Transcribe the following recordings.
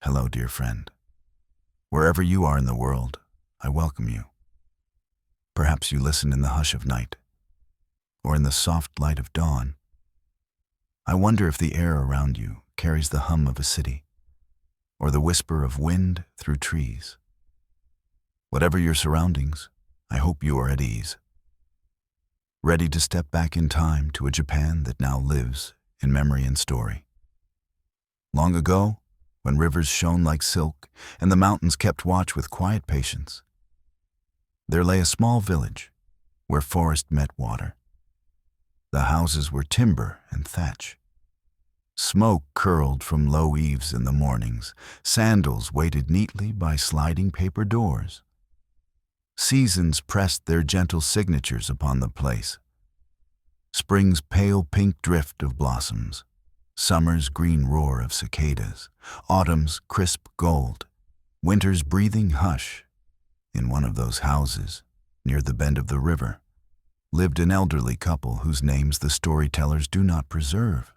Hello, dear friend. Wherever you are in the world, I welcome you. Perhaps you listen in the hush of night, or in the soft light of dawn. I wonder if the air around you carries the hum of a city, or the whisper of wind through trees. Whatever your surroundings, I hope you are at ease, ready to step back in time to a Japan that now lives in memory and story. Long ago, when rivers shone like silk and the mountains kept watch with quiet patience, there lay a small village where forest met water. The houses were timber and thatch. Smoke curled from low eaves in the mornings. Sandals waited neatly by sliding paper doors. Seasons pressed their gentle signatures upon the place. Spring's pale pink drift of blossoms, summer's green roar of cicadas, autumn's crisp gold, winter's breathing hush. In one of those houses, near the bend of the river, lived an elderly couple whose names the storytellers do not preserve,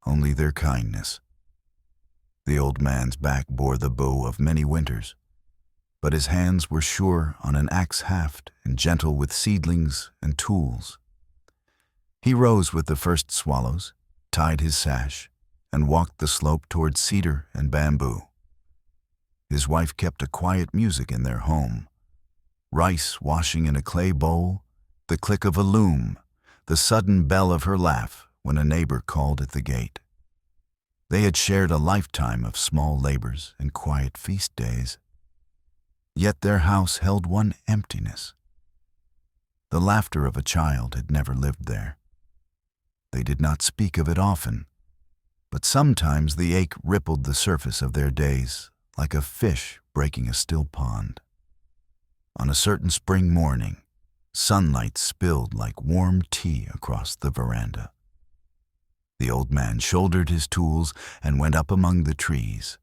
only their kindness. The old man's back bore the bow of many winters, but his hands were sure on an axe haft and gentle with seedlings and tools. He rose with the first swallows, tied his sash, and walked the slope toward cedar and bamboo. His wife kept a quiet music in their home. Rice washing in a clay bowl, the click of a loom, the sudden bell of her laugh when a neighbor called at the gate. They had shared a lifetime of small labors and quiet feast days. Yet their house held one emptiness. The laughter of a child had never lived there. They did not speak of it often, but sometimes the ache rippled the surface of their days like a fish breaking a still pond. On a certain spring morning, sunlight spilled like warm tea across the veranda. The old man shouldered his tools and went up among the trees.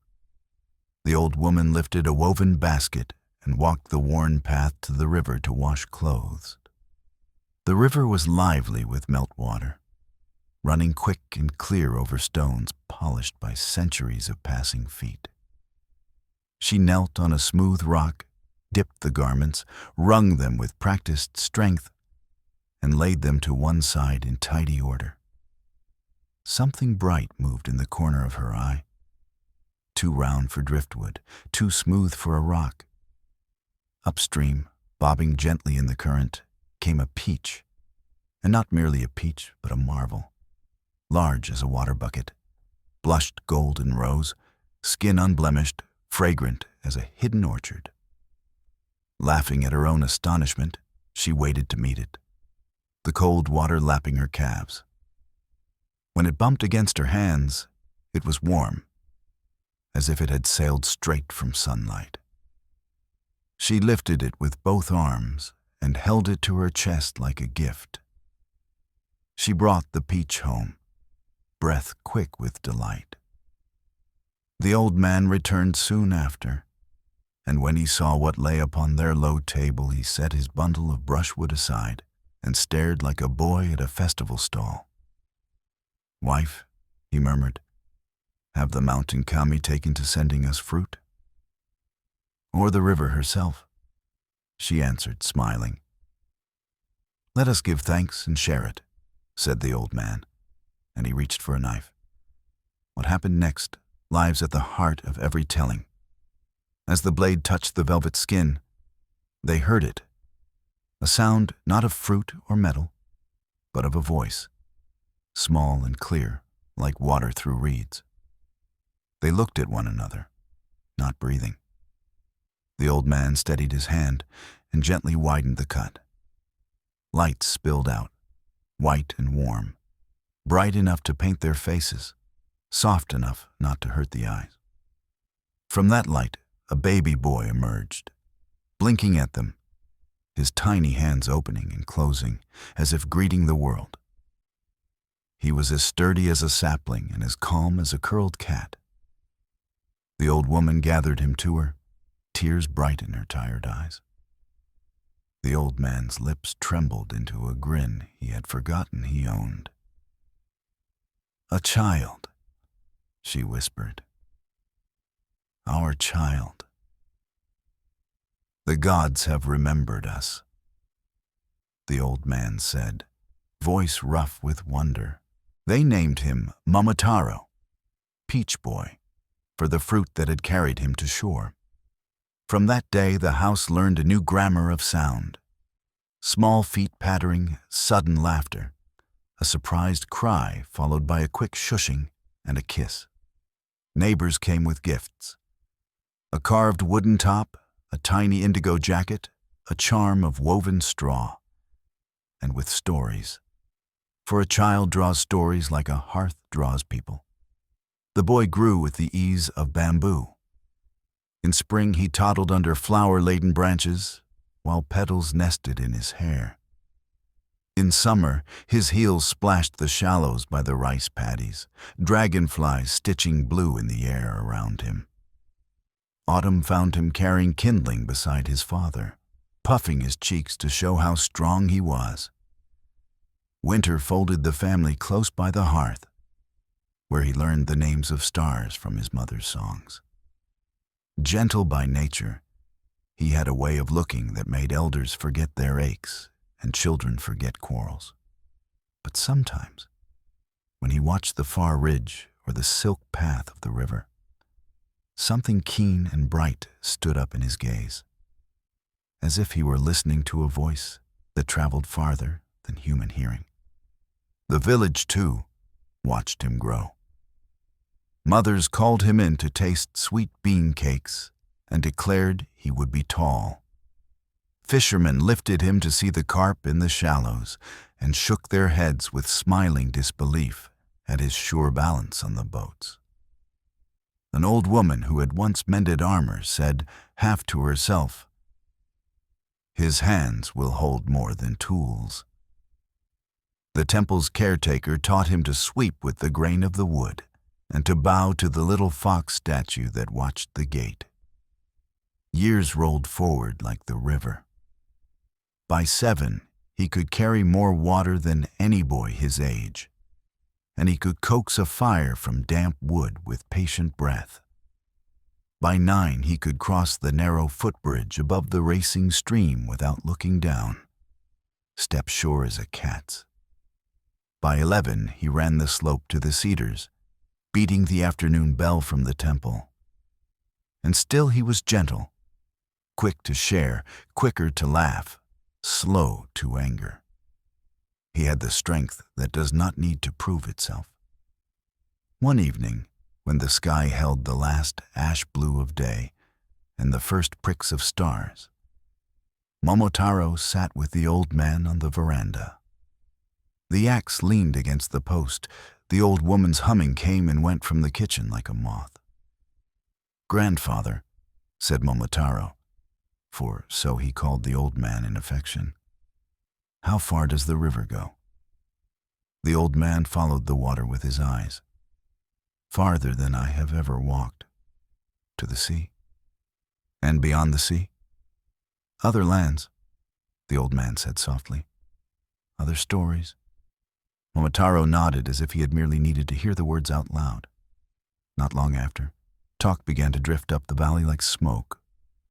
The old woman lifted a woven basket and walked the worn path to the river to wash clothes. The river was lively with meltwater, running quick and clear over stones polished by centuries of passing feet. She knelt on a smooth rock, dipped the garments, wrung them with practiced strength, and laid them to one side in tidy order. Something bright moved in the corner of her eye. Too round for driftwood, too smooth for a rock. Upstream, bobbing gently in the current, came a peach, and not merely a peach, but a marvel, large as a water bucket, blushed golden rose, skin unblemished, fragrant as a hidden orchard. Laughing at her own astonishment, she waited to meet it, the cold water lapping her calves. When it bumped against her hands, it was warm, as if it had sailed straight from sunlight. She lifted it with both arms and held it to her chest like a gift. She brought the peach home, breath quick with delight. The old man returned soon after, and when he saw what lay upon their low table, he set his bundle of brushwood aside and stared like a boy at a festival stall. "Wife," he murmured, "have the mountain kami taken to sending us fruit?" "Or the river herself," she answered, smiling. "Let us give thanks and share it," said the old man, and he reached for a knife. What happened next lies at the heart of every telling. As the blade touched the velvet skin, they heard it, a sound not of fruit or metal, but of a voice, small and clear, like water through reeds. They looked at one another, not breathing. The old man steadied his hand and gently widened the cut. Light spilled out, white and warm, bright enough to paint their faces, soft enough not to hurt the eyes. From that light, a baby boy emerged, blinking at them, his tiny hands opening and closing as if greeting the world. He was as sturdy as a sapling and as calm as a curled cat. The old woman gathered him to her, tears bright in her tired eyes. The old man's lips trembled into a grin he had forgotten he owned. "A child," she whispered. our child. The gods have remembered us, the old man said, voice rough with wonder. They named him Momotaro, Peach Boy, for the fruit that had carried him to shore. From that day the house learned a new grammar of sound. Small feet pattering, sudden laughter, a surprised cry followed by a quick shushing and a kiss. Neighbors came with gifts. A carved wooden top, a tiny indigo jacket, a charm of woven straw, and with stories. For a child draws stories like a hearth draws people. The boy grew with the ease of bamboo. In spring he toddled under flower-laden branches, while petals nested in his hair. In summer, his heels splashed the shallows by the rice paddies, dragonflies stitching blue in the air around him. Autumn found him carrying kindling beside his father, puffing his cheeks to show how strong he was. Winter folded the family close by the hearth, where he learned the names of stars from his mother's songs. Gentle by nature, he had a way of looking that made elders forget their aches and children forget quarrels. But sometimes, when he watched the far ridge or the silk path of the river, something keen and bright stood up in his gaze, as if he were listening to a voice that traveled farther than human hearing. The village, too, watched him grow. Mothers called him in to taste sweet bean cakes and declared he would be tall. Fishermen lifted him to see the carp in the shallows and shook their heads with smiling disbelief at his sure balance on the boats. An old woman who had once mended armor said, half to herself, "His hands will hold more than tools." The temple's caretaker taught him to sweep with the grain of the wood and to bow to the little fox statue that watched the gate. Years rolled forward like the river. By 7, he could carry more water than any boy his age, and he could coax a fire from damp wood with patient breath. By 9, he could cross the narrow footbridge above the racing stream without looking down, step sure as a cat's. By 11, he ran the slope to the cedars, beating the afternoon bell from the temple. And still he was gentle, quick to share, quicker to laugh, slow to anger. He had the strength that does not need to prove itself. One evening, when the sky held the last ash blue of day and the first pricks of stars, Momotaro sat with the old man on the veranda. The axe leaned against the post. The old woman's humming came and went from the kitchen like a moth. "Grandfather," said Momotaro, for so he called the old man in affection, "how far does the river go?" The old man followed the water with his eyes. "Farther than I have ever walked, to the sea." "And beyond the sea?" "Other lands," the old man said softly. "Other stories." Momotaro nodded as if he had merely needed to hear the words out loud. Not long after, talk began to drift up the valley like smoke.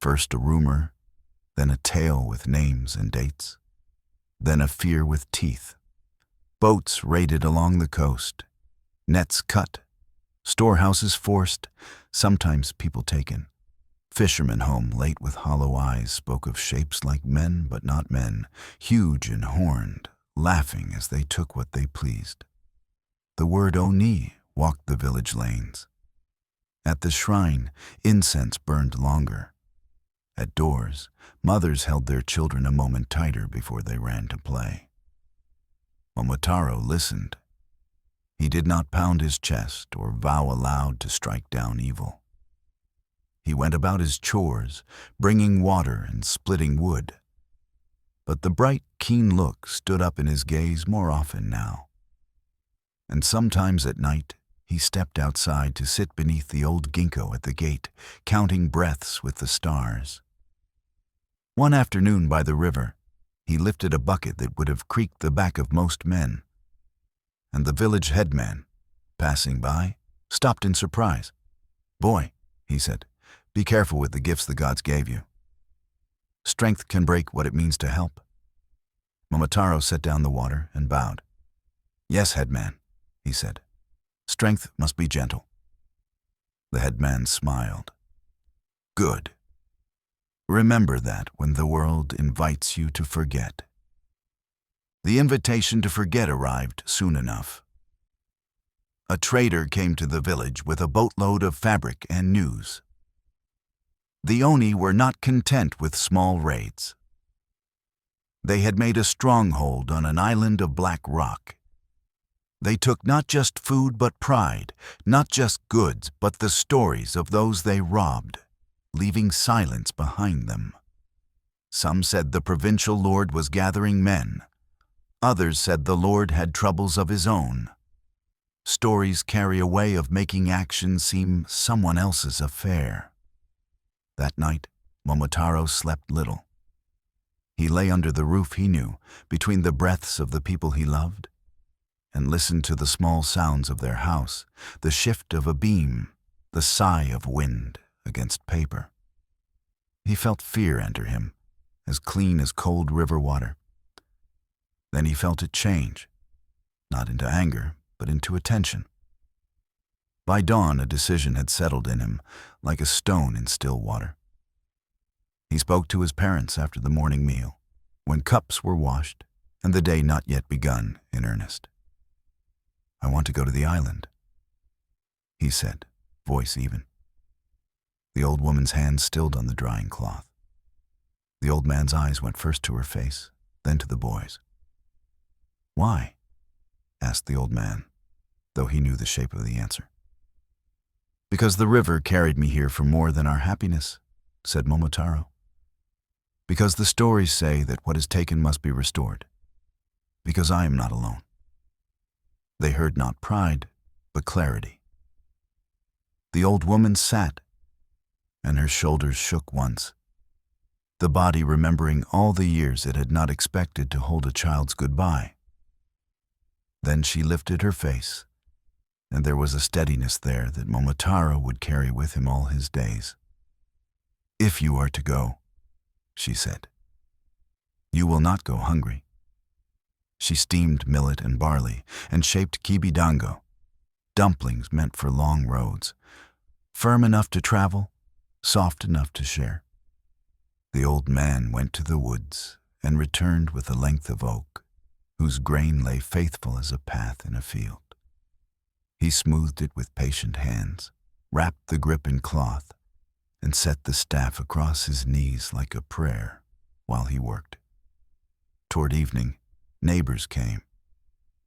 First a rumor, then a tale with names and dates, then a fear with teeth. Boats raided along the coast, nets cut, storehouses forced, sometimes people taken. Fishermen home late with hollow eyes spoke of shapes like men but not men, huge and horned, laughing as they took what they pleased. The word Oni walked the village lanes. At the shrine, incense burned longer. At doors, mothers held their children a moment tighter before they ran to play. Momotaro listened. He did not pound his chest or vow aloud to strike down evil. He went about his chores, bringing water and splitting wood. But the bright, keen look stood up in his gaze more often now. And sometimes at night, he stepped outside to sit beneath the old ginkgo at the gate, counting breaths with the stars. One afternoon by the river, he lifted a bucket that would have creaked the back of most men. And the village headman, passing by, stopped in surprise. "Boy," he said, Be careful with the gifts the gods gave you. Strength can break what it means to help. Momotaro set down the water and bowed. Yes, headman, he said. Strength must be gentle. The headman smiled. Good. Remember that when the world invites you to forget. The invitation to forget arrived soon enough. A trader came to the village with a boatload of fabric and news. The Oni were not content with small raids. They had made a stronghold on an island of black rock. They took not just food but pride, not just goods but the stories of those they robbed, leaving silence behind them. Some said the provincial lord was gathering men. Others said the lord had troubles of his own. Stories carry a way of making action seem someone else's affair. That night, Momotaro slept little. He lay under the roof he knew, between the breaths of the people he loved, and listened to the small sounds of their house, the shift of a beam, the sigh of wind against paper. He felt fear enter him, as clean as cold river water. Then he felt it change, not into anger, but into attention. By dawn, a decision had settled in him, like a stone in still water. He spoke to his parents after the morning meal, when cups were washed and the day not yet begun in earnest. I want to go to the island, he said, voice even. The old woman's hands stilled on the drying cloth. The old man's eyes went first to her face, then to the boy's. Why? Asked the old man, though he knew the shape of the answer. Because the river carried me here for more than our happiness, said Momotaro. Because the stories say that what is taken must be restored. Because I am not alone. They heard not pride, but clarity. The old woman sat, and her shoulders shook once, the body remembering all the years it had not expected to hold a child's goodbye. Then she lifted her face, and there was a steadiness there that Momotaro would carry with him all his days. If you are to go, she said, you will not go hungry. She steamed millet and barley and shaped kibidango, dumplings meant for long roads, firm enough to travel, soft enough to share. The old man went to the woods and returned with a length of oak, whose grain lay faithful as a path in a field. He smoothed it with patient hands, wrapped the grip in cloth, and set the staff across his knees like a prayer while he worked. Toward evening, neighbors came,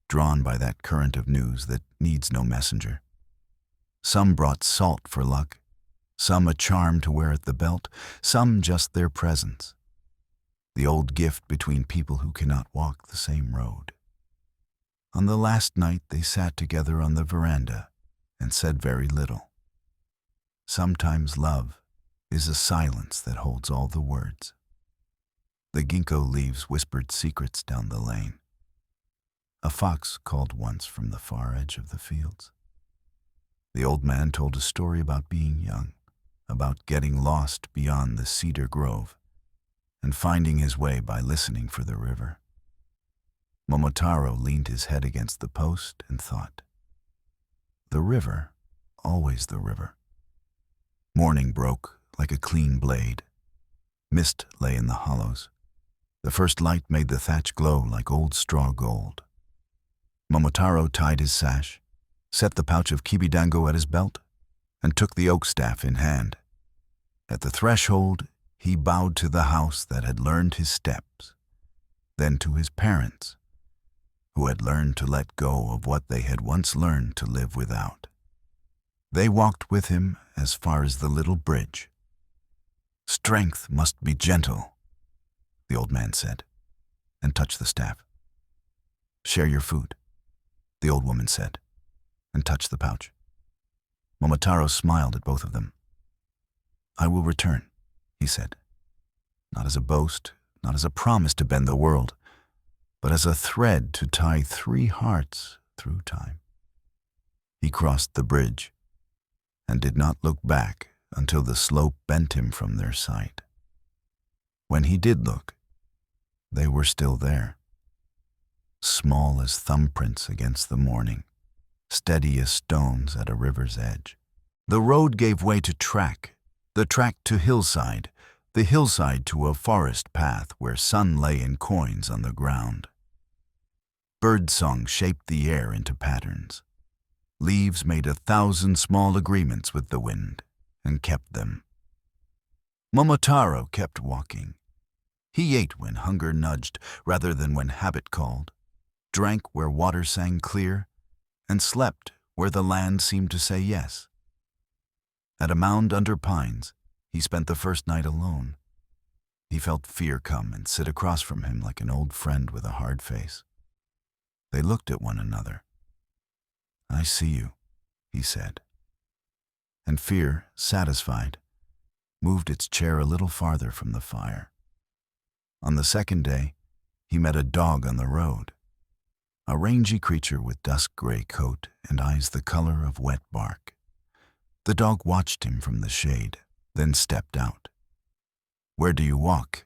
drawn by that current of news that needs no messenger. Some brought salt for luck, some a charm to wear at the belt, some just their presence, the old gift between people who cannot walk the same road. On the last night they sat together on the veranda and said very little. Sometimes love is a silence that holds all the words. The ginkgo leaves whispered secrets down the lane. A fox called once from the far edge of the fields. The old man told a story about being young, about getting lost beyond the cedar grove, and finding his way by listening for the river. Momotaro leaned his head against the post and thought. The river, always the river. Morning broke like a clean blade. Mist lay in the hollows. The first light made the thatch glow like old straw gold. Momotaro tied his sash, set the pouch of kibidango at his belt, and took the oak staff in hand. At the threshold, he bowed to the house that had learned his steps, then to his parents, who had learned to let go of what they had once learned to live without. They walked with him as far as the little bridge. Strength must be gentle, the old man said, and touched the staff. Share your food, the old woman said, and touched the pouch. Momotaro smiled at both of them. I will return, he said, not as a boast, not as a promise to bend the world, but as a thread to tie 3 hearts through time. He crossed the bridge and did not look back until the slope bent him from their sight. When he did look, they were still there, small as thumbprints against the morning, steady as stones at a river's edge. The road gave way to track, the track to hillside, the hillside to a forest path where sun lay in coins on the ground. Birdsong shaped the air into patterns. Leaves made 1,000 small agreements with the wind and kept them. Momotaro kept walking. He ate when hunger nudged rather than when habit called, drank where water sang clear, and slept where the land seemed to say yes. At a mound under pines, he spent the first night alone. He felt fear come and sit across from him like an old friend with a hard face. They looked at one another. "I see you," he said. And fear, satisfied, moved its chair a little farther from the fire. On the second day, he met a dog on the road, a rangy creature with dusk-gray coat and eyes the color of wet bark. The dog watched him from the shade, then stepped out. "Where do you walk?"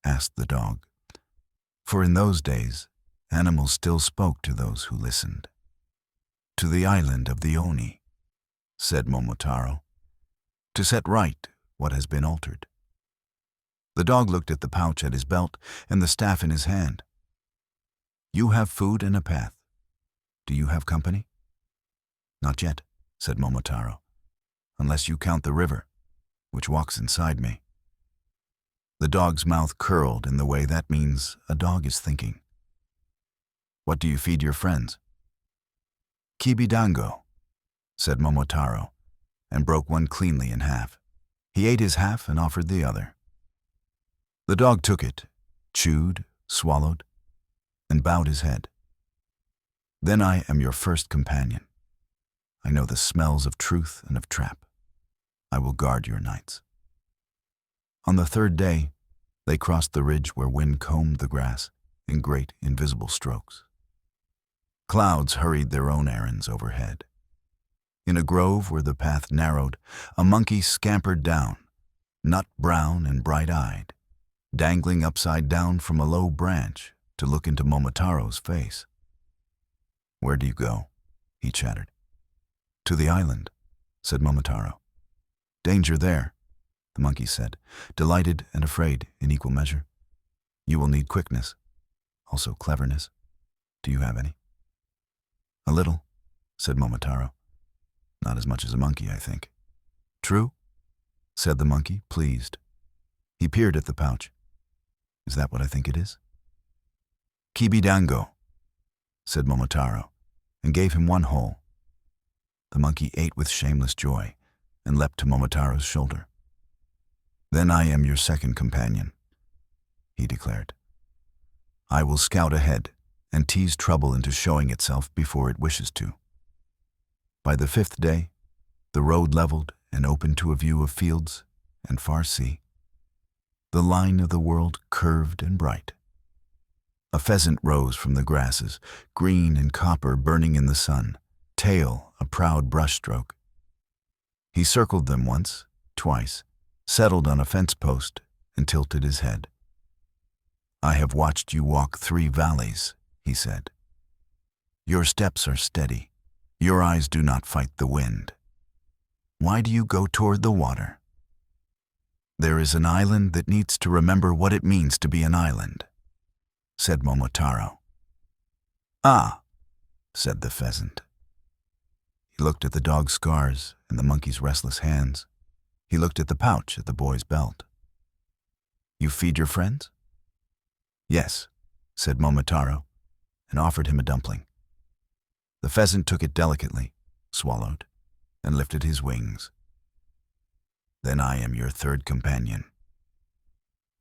asked the dog. For in those days, animals still spoke to those who listened. "To the island of the Oni," said Momotaro, "to set right what has been altered." The dog looked at the pouch at his belt and the staff in his hand. "You have food and a path. Do you have company?" "Not yet," said Momotaro, "unless you count the river, which walks inside me." The dog's mouth curled in the way that means a dog is thinking. "What do you feed your friends?" "Kibidango," said Momotaro, and broke one cleanly in half. He ate his half and offered the other. The dog took it, chewed, swallowed, and bowed his head. "Then I am your first companion. I know the smells of truth and of trap. I will guard your nights." On the third day, they crossed the ridge where wind combed the grass in great invisible strokes. Clouds hurried their own errands overhead. In a grove where the path narrowed, a monkey scampered down, nut brown and bright-eyed, dangling upside down from a low branch to look into Momotaro's face. "Where do you go?" he chattered. "To the island," said Momotaro. "Danger there," the monkey said, delighted and afraid in equal measure. "You will need quickness, also cleverness. Do you have any?" "A little," said Momotaro. "Not as much as a monkey, I think." "True?" said the monkey, pleased. He peered at the pouch. "Is that what I think it is?" "Kibidango," said Momotaro, and gave him one whole. The monkey ate with shameless joy and leapt to Momotaro's shoulder. "Then I am your second companion," he declared. "I will scout ahead and tease trouble into showing itself before it wishes to." By the fifth day, the road leveled and opened to a view of fields and far sea. The line of the world curved and bright. A pheasant rose from the grasses, green and copper burning in the sun, tail a proud brushstroke. He circled them once, twice, settled on a fence post, and tilted his head. "I have watched you walk 3 valleys," he said. "Your steps are steady. Your eyes do not fight the wind. Why do you go toward the water?" "There is an island that needs to remember what it means to be an island," said Momotaro. "Ah," said the pheasant. He looked at the dog's scars and the monkey's restless hands. He looked at the pouch at the boy's belt. "You feed your friends?" "Yes," said Momotaro, and offered him a dumpling. The pheasant took it delicately, swallowed, and lifted his wings. "Then I am your third companion.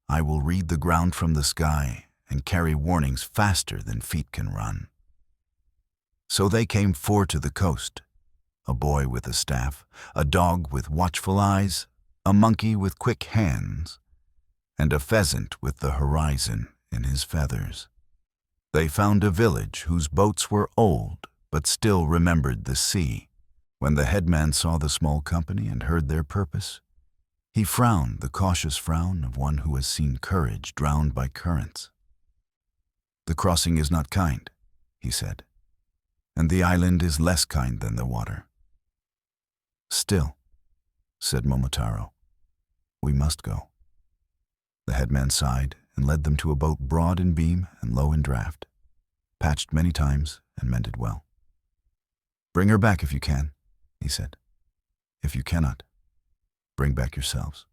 I will read the ground from the sky and carry warnings faster than feet can run." So they came 4 to the coast, a boy with a staff, a dog with watchful eyes, a monkey with quick hands, and a pheasant with the horizon in his feathers. They found a village whose boats were old but still remembered the sea. When the headman saw the small company and heard their purpose, he frowned the cautious frown of one who has seen courage drowned by currents. "The crossing is not kind," he said, "and the island is less kind than the water." "Still," said Momotaro, "we must go." The headman sighed and led them to a boat broad in beam and low in draft, patched many times and mended well. "Bring her back if you can," he said. "If you cannot, bring back yourselves."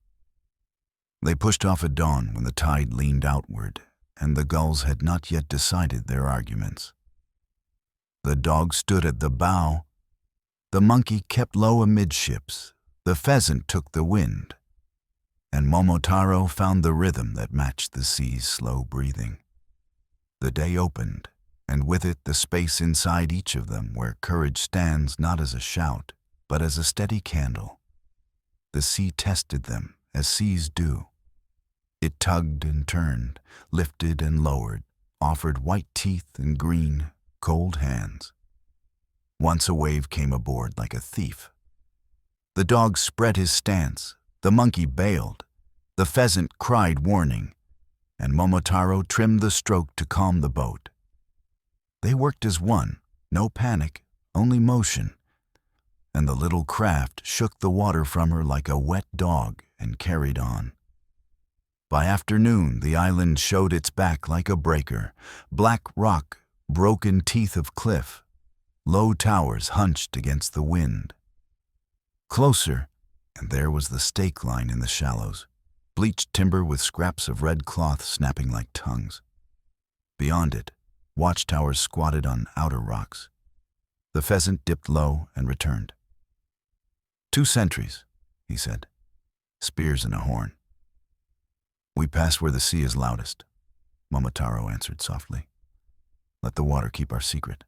They pushed off at dawn when the tide leaned outward, and the gulls had not yet decided their arguments. The dog stood at the bow, the monkey kept low amidships, the pheasant took the wind, and Momotaro found the rhythm that matched the sea's slow breathing. The day opened, and with it the space inside each of them where courage stands not as a shout, but as a steady candle. The sea tested them, as seas do. It tugged and turned, lifted and lowered, offered white teeth and green, cold hands. Once a wave came aboard like a thief. The dog spread his stance, the monkey bailed, the pheasant cried warning, and Momotaro trimmed the stroke to calm the boat. They worked as one, no panic, only motion, and the little craft shook the water from her like a wet dog and carried on. By afternoon, the island showed its back like a breaker, black rock, broken teeth of cliff, low towers hunched against the wind. Closer, and there was the stake line in the shallows, bleached timber with scraps of red cloth snapping like tongues. Beyond it, watchtowers squatted on outer rocks. The pheasant dipped low and returned. "2 sentries," he said, "spears and a horn." "We pass where the sea is loudest," Momotaro answered softly. "Let the water keep our secret."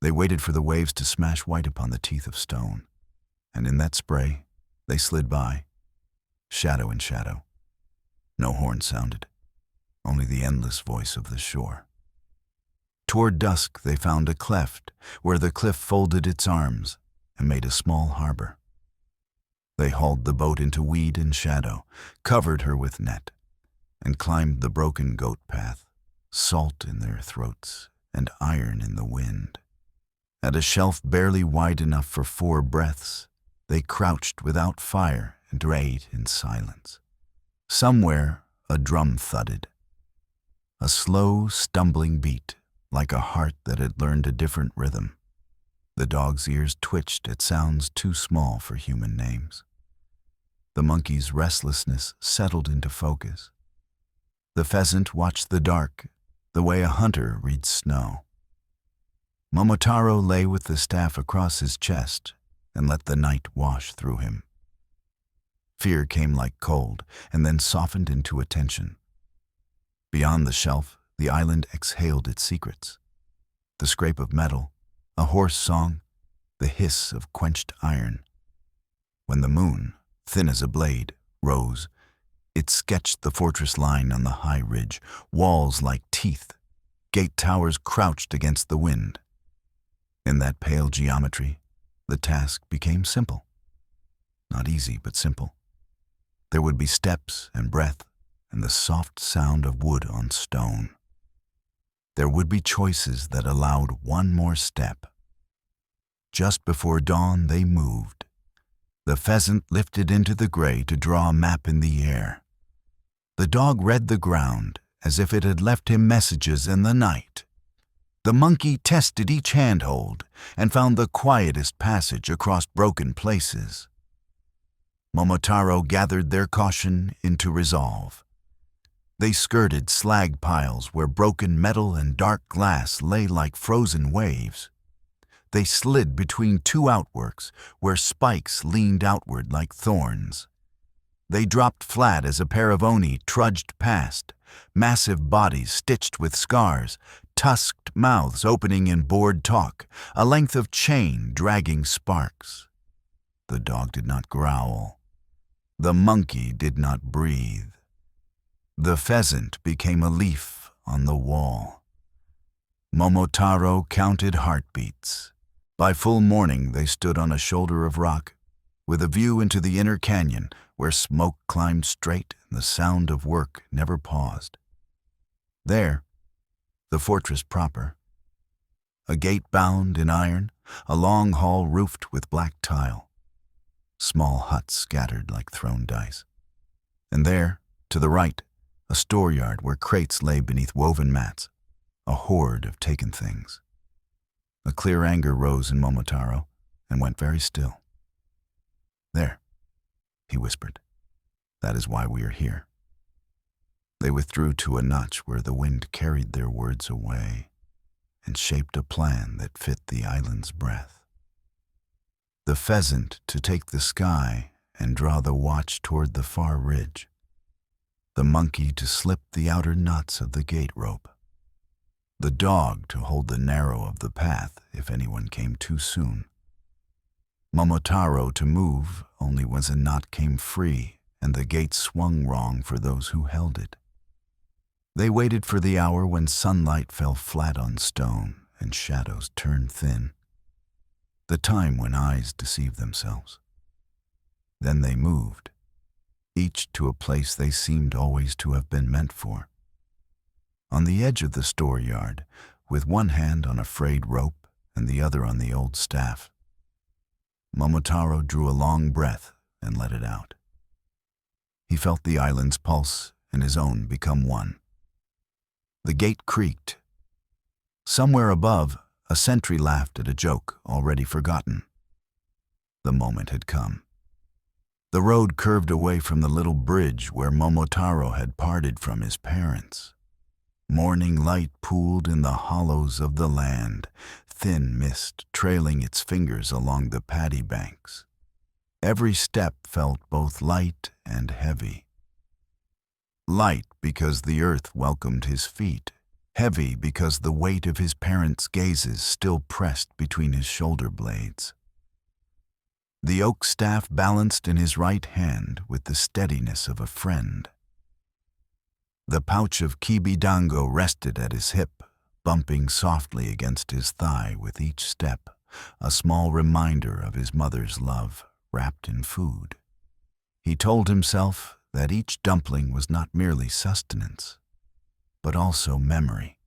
They waited for the waves to smash white upon the teeth of stone, and in that spray they slid by, shadow in shadow. No horn sounded, only the endless voice of the shore. Toward dusk they found a cleft where the cliff folded its arms and made a small harbor. They hauled the boat into weed and shadow, covered her with net, and climbed the broken goat path, salt in their throats and iron in the wind. At a shelf barely wide enough for 4 breaths, they crouched without fire and ate in silence. Somewhere a drum thudded, a slow, stumbling beat, like a heart that had learned a different rhythm. The dog's ears twitched at sounds too small for human names. The monkey's restlessness settled into focus. The pheasant watched the dark, the way a hunter reads snow. Momotaro lay with the staff across his chest and let the night wash through him. Fear came like cold and then softened into attention. Beyond the shelf, the island exhaled its secrets. The scrape of metal, a hoarse song, the hiss of quenched iron. When the moon, thin as a blade, rose, it sketched the fortress line on the high ridge, walls like teeth, gate towers crouched against the wind. In that pale geometry, the task became simple. Not easy, but simple. There would be steps and breath and the soft sound of wood on stone. There would be choices that allowed one more step. Just before dawn, they moved. The pheasant lifted into the gray to draw a map in the air. The dog read the ground as if it had left him messages in the night. The monkey tested each handhold and found the quietest passage across broken places. Momotaro gathered their caution into resolve. They skirted slag piles where broken metal and dark glass lay like frozen waves. They slid between 2 outworks where spikes leaned outward like thorns. They dropped flat as a pair of oni trudged past, massive bodies stitched with scars, tusked mouths opening in bored talk, a length of chain dragging sparks. The dog did not growl. The monkey did not breathe. The pheasant became a leaf on the wall. Momotaro counted heartbeats. By full morning they stood on a shoulder of rock, with a view into the inner canyon where smoke climbed straight and the sound of work never paused. There, the fortress proper. A gate bound in iron, a long hall roofed with black tile. Small huts scattered like thrown dice. And there, to the right, a storeyard where crates lay beneath woven mats, a hoard of taken things. A clear anger rose in Momotaro and went very still. "There," he whispered. "That is why we are here." They withdrew to a notch where the wind carried their words away and shaped a plan that fit the island's breath. The pheasant to take the sky and draw the watch toward the far ridge. The monkey to slip the outer knots of the gate rope. The dog to hold the narrow of the path if anyone came too soon. Momotaro to move only when a knot came free and the gate swung wrong for those who held it. They waited for the hour when sunlight fell flat on stone and shadows turned thin. The time when eyes deceive themselves. Then they moved, each to a place they seemed always to have been meant for. On the edge of the storeyard, with one hand on a frayed rope and the other on the old staff. Momotaro drew a long breath and let it out. He felt the island's pulse and his own become one. The gate creaked. Somewhere above, a sentry laughed at a joke already forgotten. The moment had come. The road curved away from the little bridge where Momotaro had parted from his parents. Morning light pooled in the hollows of the land, thin mist trailing its fingers along the paddy banks. Every step felt both light and heavy. Light because the earth welcomed his feet, heavy because the weight of his parents' gazes still pressed between his shoulder blades. The oak staff balanced in his right hand with the steadiness of a friend. The pouch of kibidango rested at his hip, bumping softly against his thigh with each step, a small reminder of his mother's love wrapped in food. He told himself that each dumpling was not merely sustenance, but also memory.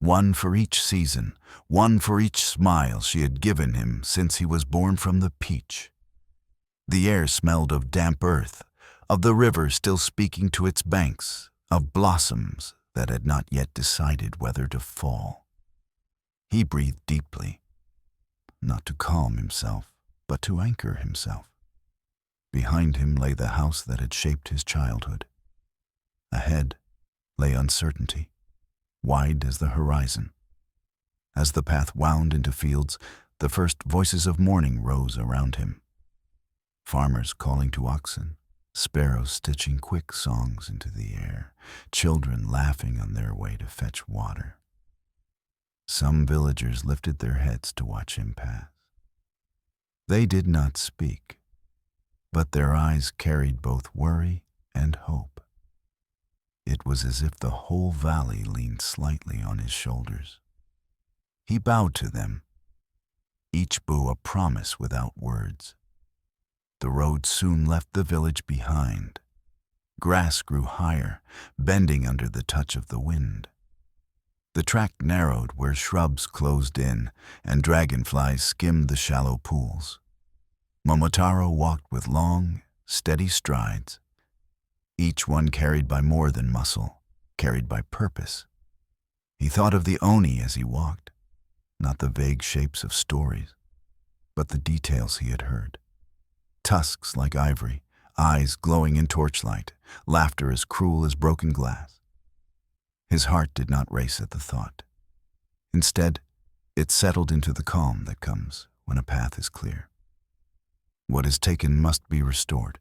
One for each season, one for each smile she had given him since he was born from the peach. The air smelled of damp earth, of the river still speaking to its banks, of blossoms that had not yet decided whether to fall. He breathed deeply, not to calm himself, but to anchor himself. Behind him lay the house that had shaped his childhood. Ahead lay uncertainty, wide as the horizon. As the path wound into fields, the first voices of morning rose around him. Farmers calling to oxen, sparrows stitching quick songs into the air, children laughing on their way to fetch water. Some villagers lifted their heads to watch him pass. They did not speak, but their eyes carried both worry and hope. It was as if the whole valley leaned slightly on his shoulders. He bowed to them, each bow a promise without words. The road soon left the village behind. Grass grew higher, bending under the touch of the wind. The track narrowed where shrubs closed in and dragonflies skimmed the shallow pools. Momotaro walked with long, steady strides, each one carried by more than muscle, carried by purpose. He thought of the oni as he walked, not the vague shapes of stories, but the details he had heard. Tusks like ivory, eyes glowing in torchlight, laughter as cruel as broken glass. His heart did not race at the thought. Instead, it settled into the calm that comes when a path is clear. What is taken must be restored.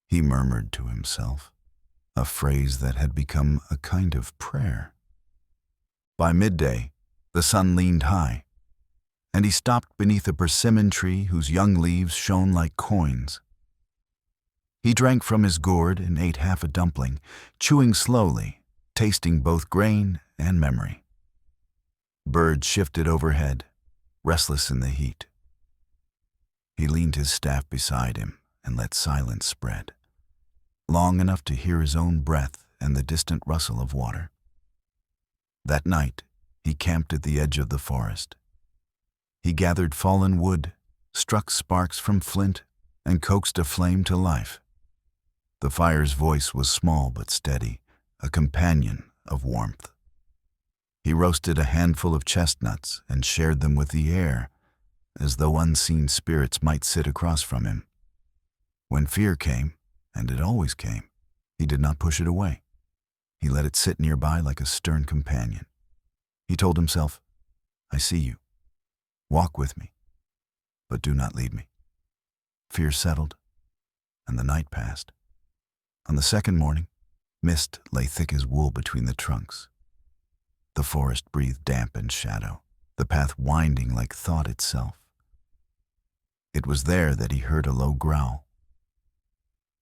He murmured to himself, a phrase that had become a kind of prayer. By midday, the sun leaned high, and he stopped beneath a persimmon tree whose young leaves shone like coins. He drank from his gourd and ate half a dumpling, chewing slowly, tasting both grain and memory. Birds shifted overhead, restless in the heat. He leaned his staff beside him and let silence spread, long enough to hear his own breath and the distant rustle of water. That night, he camped at the edge of the forest. He gathered fallen wood, struck sparks from flint, and coaxed a flame to life. The fire's voice was small but steady, a companion of warmth. He roasted a handful of chestnuts and shared them with the air, as though unseen spirits might sit across from him. When fear came, and it always came, he did not push it away. He let it sit nearby like a stern companion. He told himself, "I see you. Walk with me, but do not leave me." Fear settled, and the night passed. On the second morning, mist lay thick as wool between the trunks. The forest breathed damp and shadow, the path winding like thought itself. It was there that he heard a low growl.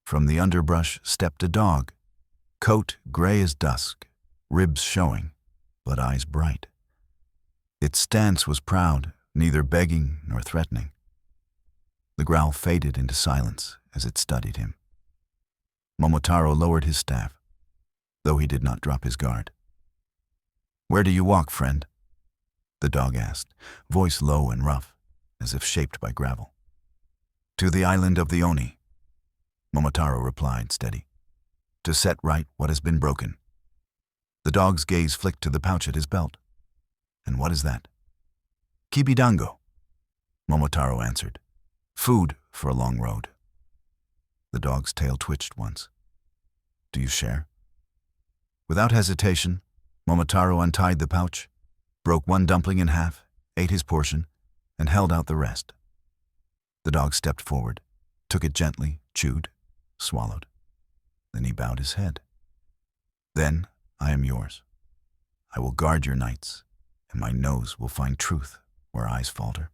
From the underbrush stepped a dog, coat gray as dusk, ribs showing, but eyes bright. Its stance was proud, neither begging nor threatening. The growl faded into silence as it studied him. Momotaro lowered his staff, though he did not drop his guard. "Where do you walk, friend?" the dog asked, voice low and rough, as if shaped by gravel. "To the island of the Oni," Momotaro replied, steady. "To set right what has been broken." The dog's gaze flicked to the pouch at his belt. "And what is that?" "Kibidango," Momotaro answered. "Food for a long road." The dog's tail twitched once. "Do you share?" Without hesitation, Momotaro untied the pouch, broke one dumpling in half, ate his portion, and held out the rest. The dog stepped forward, took it gently, chewed, swallowed. Then he bowed his head. "Then I am yours. I will guard your nights, and my nose will find truth where eyes falter."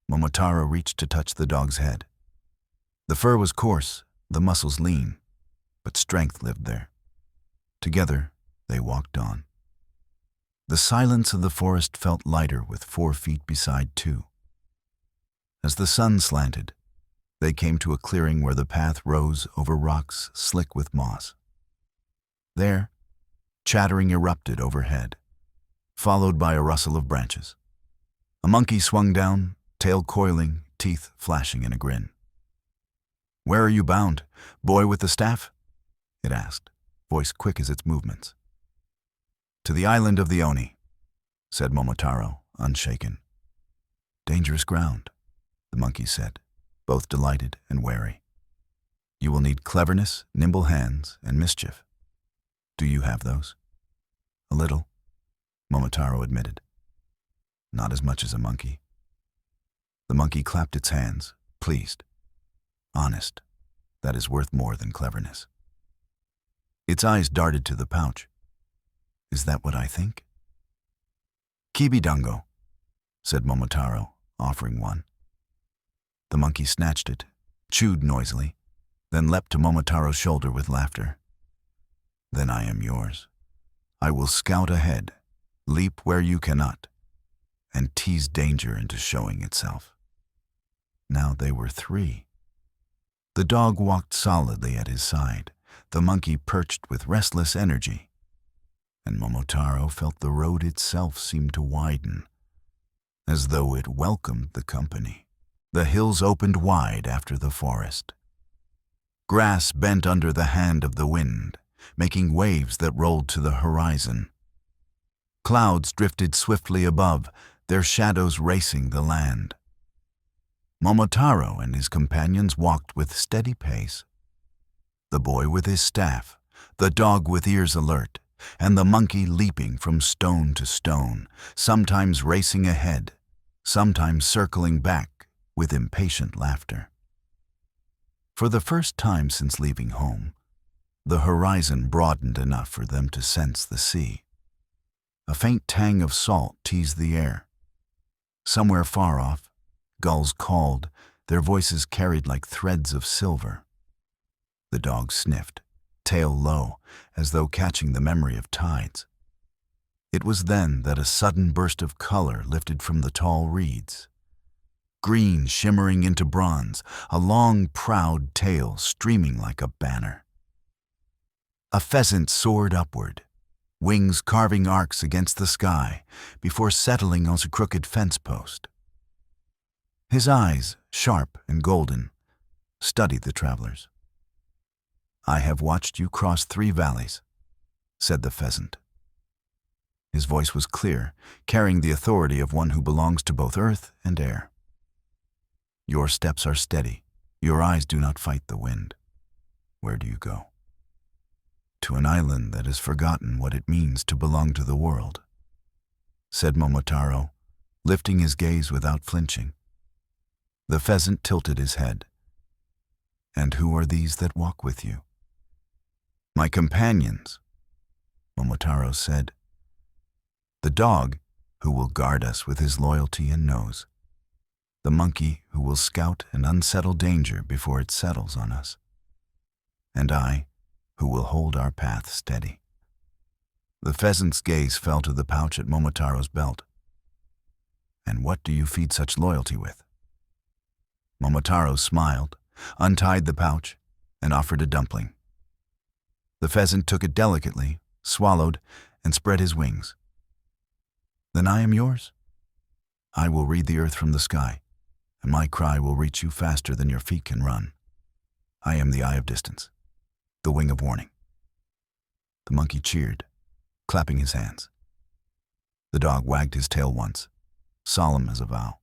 Momotaro reached to touch the dog's head. The fur was coarse, the muscles lean, but strength lived there. Together, they walked on. The silence of the forest felt lighter with 4 feet beside 2. As the sun slanted, they came to a clearing where the path rose over rocks slick with moss. There, chattering erupted overhead, followed by a rustle of branches. A monkey swung down, tail coiling, teeth flashing in a grin. "Where are you bound, boy with the staff?" it asked, voice quick as its movements. "To the island of the Oni," said Momotaro, unshaken. "Dangerous ground," the monkey said, both delighted and wary. "You will need cleverness, nimble hands, and mischief. Do you have those?" "A little," Momotaro admitted. "Not as much as a monkey." The monkey clapped its hands, pleased. "Honest, that is worth more than cleverness." Its eyes darted to the pouch. "Is that what I think?" "Kibidango," said Momotaro, offering one. The monkey snatched it, chewed noisily, then leapt to Momotaro's shoulder with laughter. "Then I am yours. I will scout ahead, leap where you cannot, and tease danger into showing itself." Now they were 3. The dog walked solidly at his side, the monkey perched with restless energy, and Momotaro felt the road itself seem to widen, as though it welcomed the company. The hills opened wide after the forest. Grass bent under the hand of the wind, making waves that rolled to the horizon. Clouds drifted swiftly above, their shadows racing the land. Momotaro and his companions walked with steady pace. The boy with his staff, the dog with ears alert, and the monkey leaping from stone to stone, sometimes racing ahead, sometimes circling back with impatient laughter. For the first time since leaving home, the horizon broadened enough for them to sense the sea. A faint tang of salt teased the air. Somewhere far off, gulls called, their voices carried like threads of silver. The dog sniffed, tail low, as though catching the memory of tides. It was then that a sudden burst of color lifted from the tall reeds. Green shimmering into bronze, a long, proud tail streaming like a banner. A pheasant soared upward, wings carving arcs against the sky before settling on a crooked fence post. His eyes, sharp and golden, studied the travelers. "I have watched you cross 3 valleys," said the pheasant. His voice was clear, carrying the authority of one who belongs to both earth and air. "Your steps are steady. Your eyes do not fight the wind. Where do you go?" "To an island that has forgotten what it means to belong to the world," said Momotaro, lifting his gaze without flinching. The pheasant tilted his head. "And who are these that walk with you?" "My companions," Momotaro said. "The dog, who will guard us with his loyalty and nose. The monkey, who will scout and unsettle danger before it settles on us. And I, who will hold our path steady." The pheasant's gaze fell to the pouch at Momotaro's belt. "And what do you feed such loyalty with?" Momotaro smiled, untied the pouch, and offered a dumpling. The pheasant took it delicately, swallowed, and spread his wings. "Then I am yours. I will read the earth from the sky, and my cry will reach you faster than your feet can run. I am the eye of distance, the wing of warning." The monkey cheered, clapping his hands. The dog wagged his tail once, solemn as a vow.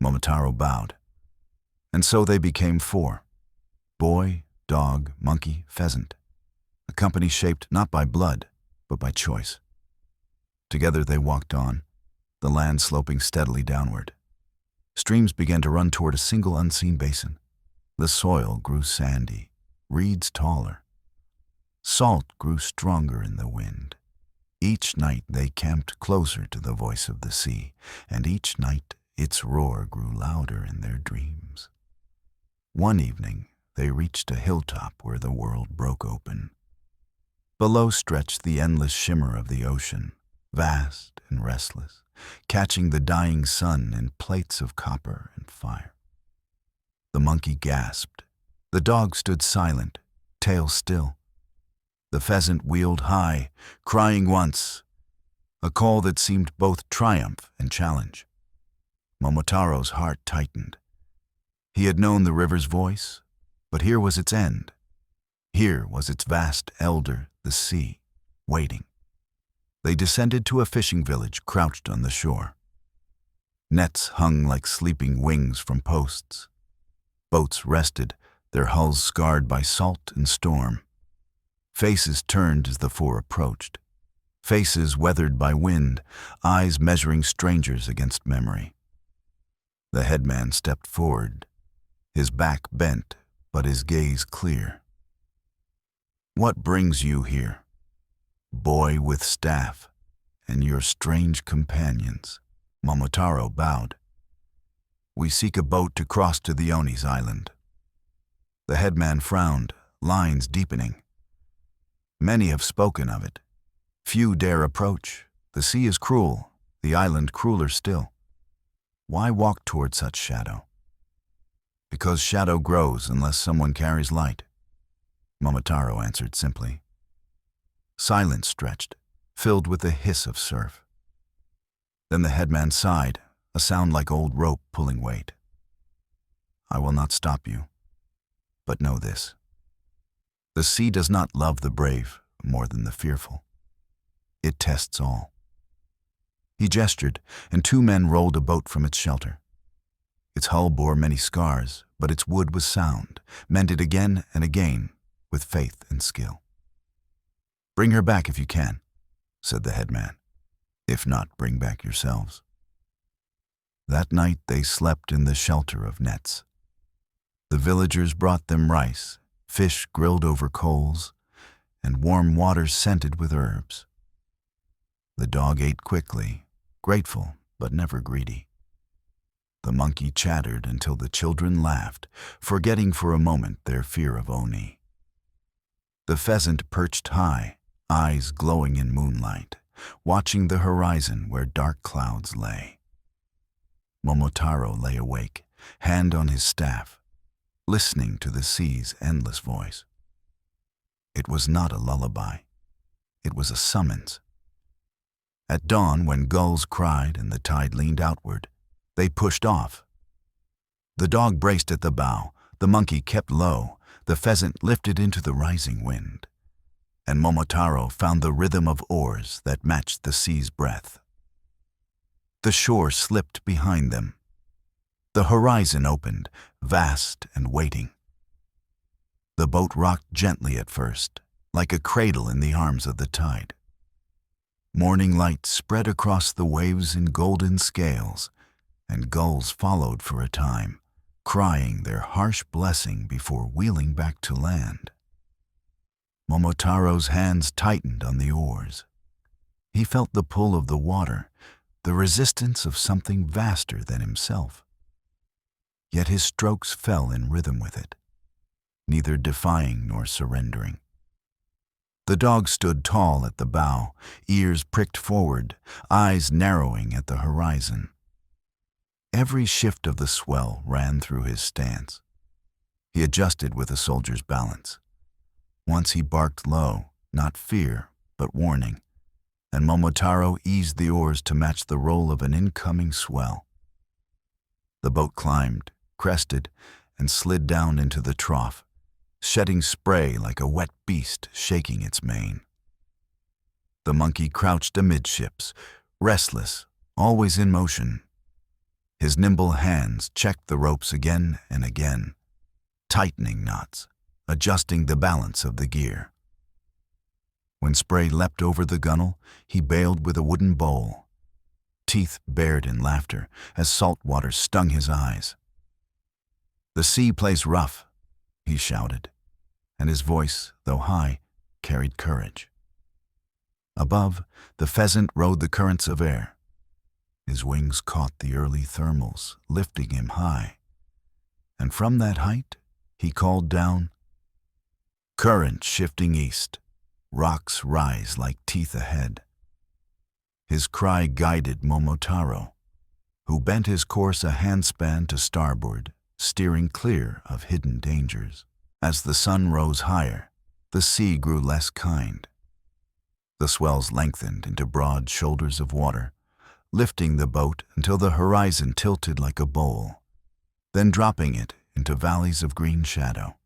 Momotaro bowed, and so they became 4: boy, dog, monkey, pheasant, a company shaped not by blood, but by choice. Together they walked on, the land sloping steadily downward. Streams began to run toward a single unseen basin. The soil grew sandy, reeds taller. Salt grew stronger in the wind. Each night they camped closer to the voice of the sea, and each night its roar grew louder in their dreams. One evening they reached a hilltop where the world broke open. Below stretched the endless shimmer of the ocean, vast and restless, catching the dying sun in plates of copper and fire. The monkey gasped. The dog stood silent, tail still. The pheasant wheeled high, crying once, a call that seemed both triumph and challenge. Momotaro's heart tightened. He had known the river's voice, but here was its end. Here was its vast elder, the sea, waiting. They descended to a fishing village crouched on the shore. Nets hung like sleeping wings from posts. Boats rested, their hulls scarred by salt and storm. Faces turned as the 4 approached. Faces weathered by wind, eyes measuring strangers against memory. The headman stepped forward, his back bent, but his gaze clear. "What brings you here, boy with staff, and your strange companions?" Momotaro bowed. "We seek a boat to cross to the Oni's island." The headman frowned, lines deepening. "Many have spoken of it. Few dare approach. The sea is cruel, the island crueler still. Why walk toward such shadow?" "Because shadow grows unless someone carries light," Momotaro answered simply. Silence stretched, filled with the hiss of surf. Then the headman sighed, a sound like old rope pulling weight. "I will not stop you, but know this. The sea does not love the brave more than the fearful. It tests all." He gestured, and 2 men rolled a boat from its shelter. Its hull bore many scars, but its wood was sound, mended again and again with faith and skill. "Bring her back if you can," said the headman. "If not, bring back yourselves." That night they slept in the shelter of nets. The villagers brought them rice, fish grilled over coals, and warm water scented with herbs. The dog ate quickly, grateful but never greedy. The monkey chattered until the children laughed, forgetting for a moment their fear of Oni. The pheasant perched high, eyes glowing in moonlight, watching the horizon where dark clouds lay. Momotaro lay awake, hand on his staff, listening to the sea's endless voice. It was not a lullaby. It was a summons. At dawn, when gulls cried and the tide leaned outward, they pushed off. The dog braced at the bow, the monkey kept low, the pheasant lifted into the rising wind, and Momotaro found the rhythm of oars that matched the sea's breath. The shore slipped behind them. The horizon opened, vast and waiting. The boat rocked gently at first, like a cradle in the arms of the tide. Morning light spread across the waves in golden scales, and gulls followed for a time, crying their harsh blessing before wheeling back to land. Momotaro's hands tightened on the oars. He felt the pull of the water, the resistance of something vaster than himself. Yet his strokes fell in rhythm with it, neither defying nor surrendering. The dog stood tall at the bow, ears pricked forward, eyes narrowing at the horizon. Every shift of the swell ran through his stance. He adjusted with a soldier's balance. Once he barked low, not fear, but warning, and Momotaro eased the oars to match the roll of an incoming swell. The boat climbed, crested, and slid down into the trough, shedding spray like a wet beast shaking its mane. The monkey crouched amidships, restless, always in motion. His nimble hands checked the ropes again and again, tightening knots, adjusting the balance of the gear. When spray leapt over the gunwale, he bailed with a wooden bowl, teeth bared in laughter as salt water stung his eyes. "The sea plays rough," he shouted, and his voice, though high, carried courage. Above, the pheasant rode the currents of air. His wings caught the early thermals, lifting him high. And from that height, he called down, "Current shifting east, rocks rise like teeth ahead." His cry guided Momotaro, who bent his course a handspan to starboard, steering clear of hidden dangers. As the sun rose higher, the sea grew less kind. The swells lengthened into broad shoulders of water, lifting the boat until the horizon tilted like a bowl, then dropping it into valleys of green shadow.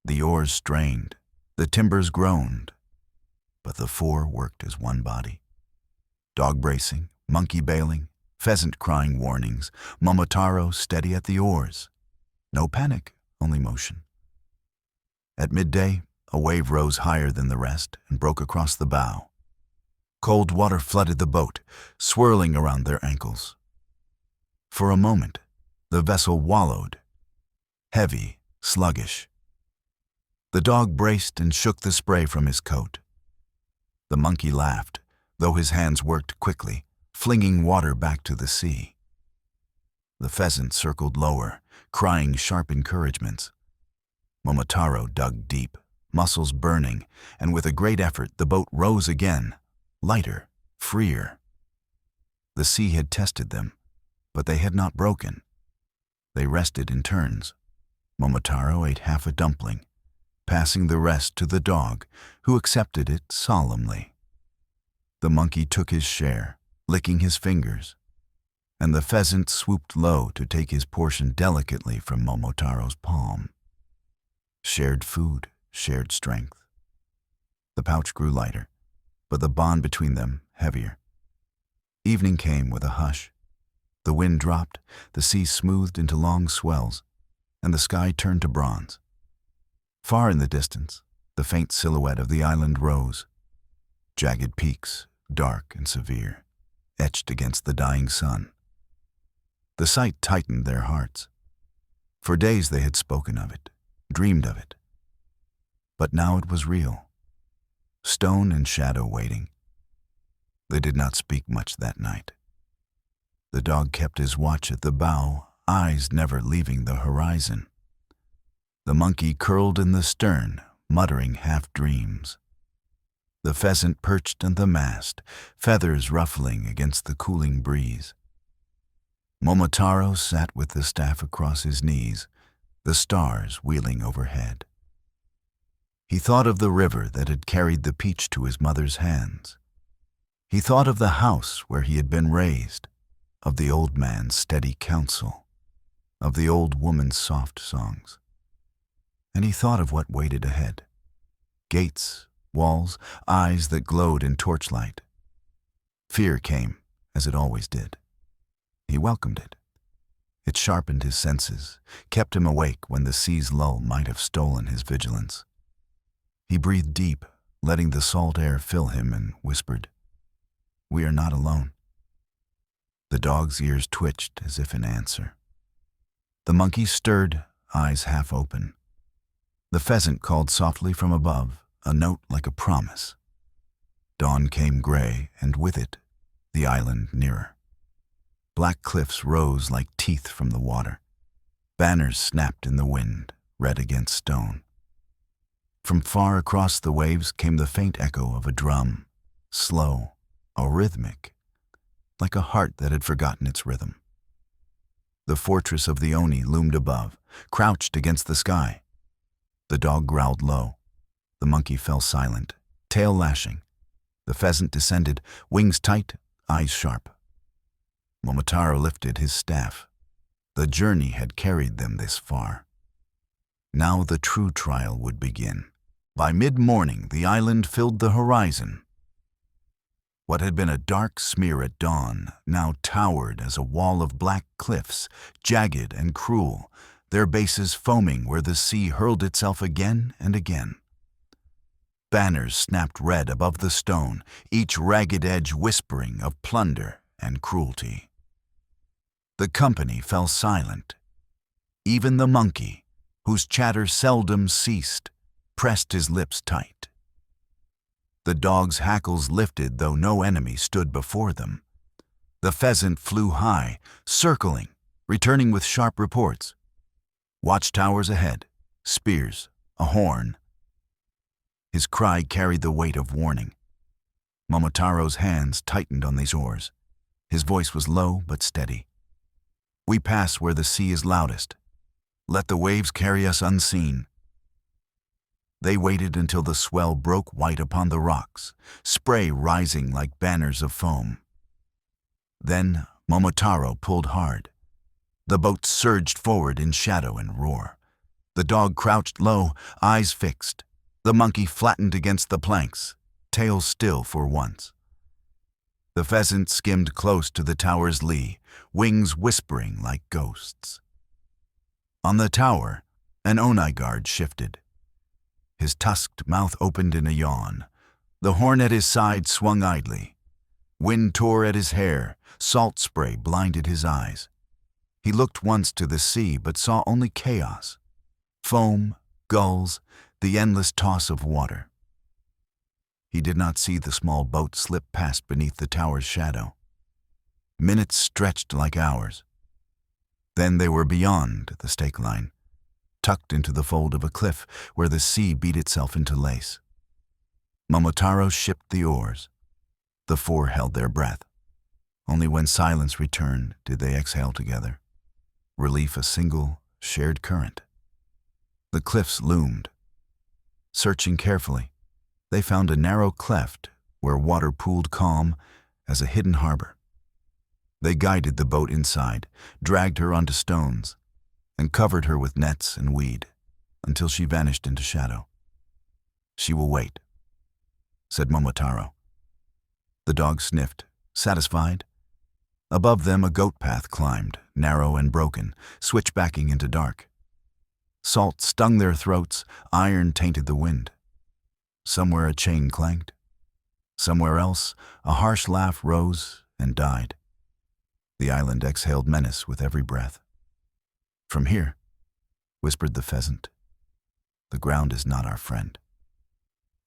The oars strained, the timbers groaned, but the four worked as one body. Dog bracing, monkey bailing, pheasant crying warnings, Momotaro steady at the oars. No panic, only motion. At midday, a wave rose higher than the rest and broke across the bow. Cold water flooded the boat, swirling around their ankles. For a moment, the vessel wallowed, heavy, sluggish. The dog braced and shook the spray from his coat. The monkey laughed, though his hands worked quickly, flinging water back to the sea. The pheasant circled lower, crying sharp encouragements. Momotaro dug deep, muscles burning, and with a great effort the boat rose again, lighter, freer. The sea had tested them, but they had not broken. They rested in turns. Momotaro ate half a dumpling, passing the rest to the dog, who accepted it solemnly. The monkey took his share, licking his fingers, and the pheasant swooped low to take his portion delicately from Momotaro's palm. Shared food, shared strength. The pouch grew lighter, but the bond between them heavier. Evening came with a hush. The wind dropped, the sea smoothed into long swells, and the sky turned to bronze. Far in the distance, the faint silhouette of the island rose. Jagged peaks, dark and severe, etched against the dying sun. The sight tightened their hearts. For days they had spoken of it, dreamed of it. But now it was real. Stone and shadow waiting. They did not speak much that night. The dog kept his watch at the bow, eyes never leaving the horizon. The monkey curled in the stern, muttering half dreams. The pheasant perched on the mast, feathers ruffling against the cooling breeze. Momotaro sat with the staff across his knees, the stars wheeling overhead. He thought of the river that had carried the peach to his mother's hands. He thought of the house where he had been raised, of the old man's steady counsel, of the old woman's soft songs. And he thought of what waited ahead. Gates, walls, eyes that glowed in torchlight. Fear came, as it always did. He welcomed it. It sharpened his senses, kept him awake when the sea's lull might have stolen his vigilance. He breathed deep, letting the salt air fill him, and whispered, "We are not alone." The dog's ears twitched as if in answer. The monkey stirred, eyes half open. The pheasant called softly from above, a note like a promise. Dawn came gray, and with it, the island nearer. Black cliffs rose like teeth from the water. Banners snapped in the wind, red against stone. From far across the waves came the faint echo of a drum, slow, arrhythmic, like a heart that had forgotten its rhythm. The fortress of the Oni loomed above, crouched against the sky. The dog growled low. The monkey fell silent, tail lashing. The pheasant descended, wings tight, eyes sharp. Momotaro lifted his staff. The journey had carried them this far. Now the true trial would begin. By mid-morning, the island filled the horizon. What had been a dark smear at dawn now towered as a wall of black cliffs, jagged and cruel, their bases foaming where the sea hurled itself again and again. Banners snapped red above the stone, each ragged edge whispering of plunder and cruelty. The company fell silent. Even the monkey, whose chatter seldom ceased, pressed his lips tight. The dog's hackles lifted, though no enemy stood before them. The pheasant flew high, circling, returning with sharp reports. Watchtowers ahead, spears, a horn. His cry carried the weight of warning. Momotaro's hands tightened on these oars. His voice was low but steady. "We pass where the sea is loudest. Let the waves carry us unseen." They waited until the swell broke white upon the rocks, spray rising like banners of foam. Then Momotaro pulled hard. The boat surged forward in shadow and roar. The dog crouched low, eyes fixed. The monkey flattened against the planks, tail still for once. The pheasant skimmed close to the tower's lee, wings whispering like ghosts. On the tower, an Onai guard shifted. His tusked mouth opened in a yawn. The horn at his side swung idly. Wind tore at his hair, salt spray blinded his eyes. He looked once to the sea but saw only chaos. Foam, gulls, the endless toss of water. He did not see the small boat slip past beneath the tower's shadow. Minutes stretched like hours. Then they were beyond the stake line, tucked into the fold of a cliff where the sea beat itself into lace. Momotaro shipped the oars. The four held their breath. Only when silence returned did they exhale together. Relief a single, shared current. The cliffs loomed. Searching carefully, they found a narrow cleft where water pooled calm as a hidden harbor. They guided the boat inside, dragged her onto stones, and covered her with nets and weed until she vanished into shadow. "She will wait," said Momotaro. The dog sniffed, satisfied. Above them a goat path climbed, narrow and broken, switchbacking into dark. Salt stung their throats, iron tainted the wind. Somewhere a chain clanked. Somewhere else a harsh laugh rose and died. The island exhaled menace with every breath. "From here," whispered the pheasant, "the ground is not our friend."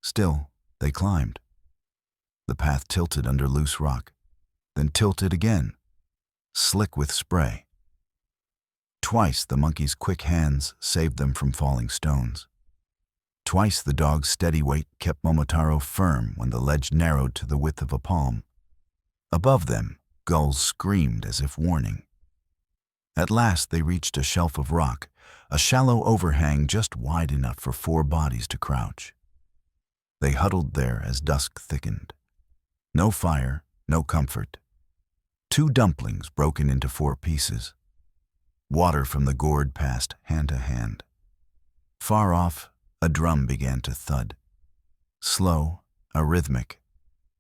Still, they climbed. The path tilted under loose rock, then tilted again, slick with spray. Twice the monkey's quick hands saved them from falling stones. Twice the dog's steady weight kept Momotaro firm when the ledge narrowed to the width of a palm. Above them, gulls screamed as if warning. At last they reached a shelf of rock, a shallow overhang just wide enough for 4 bodies to crouch. They huddled there as dusk thickened. No fire, no comfort. 2 dumplings broken into 4 pieces. Water from the gourd passed hand to hand. Far off, a drum began to thud. Slow, arrhythmic,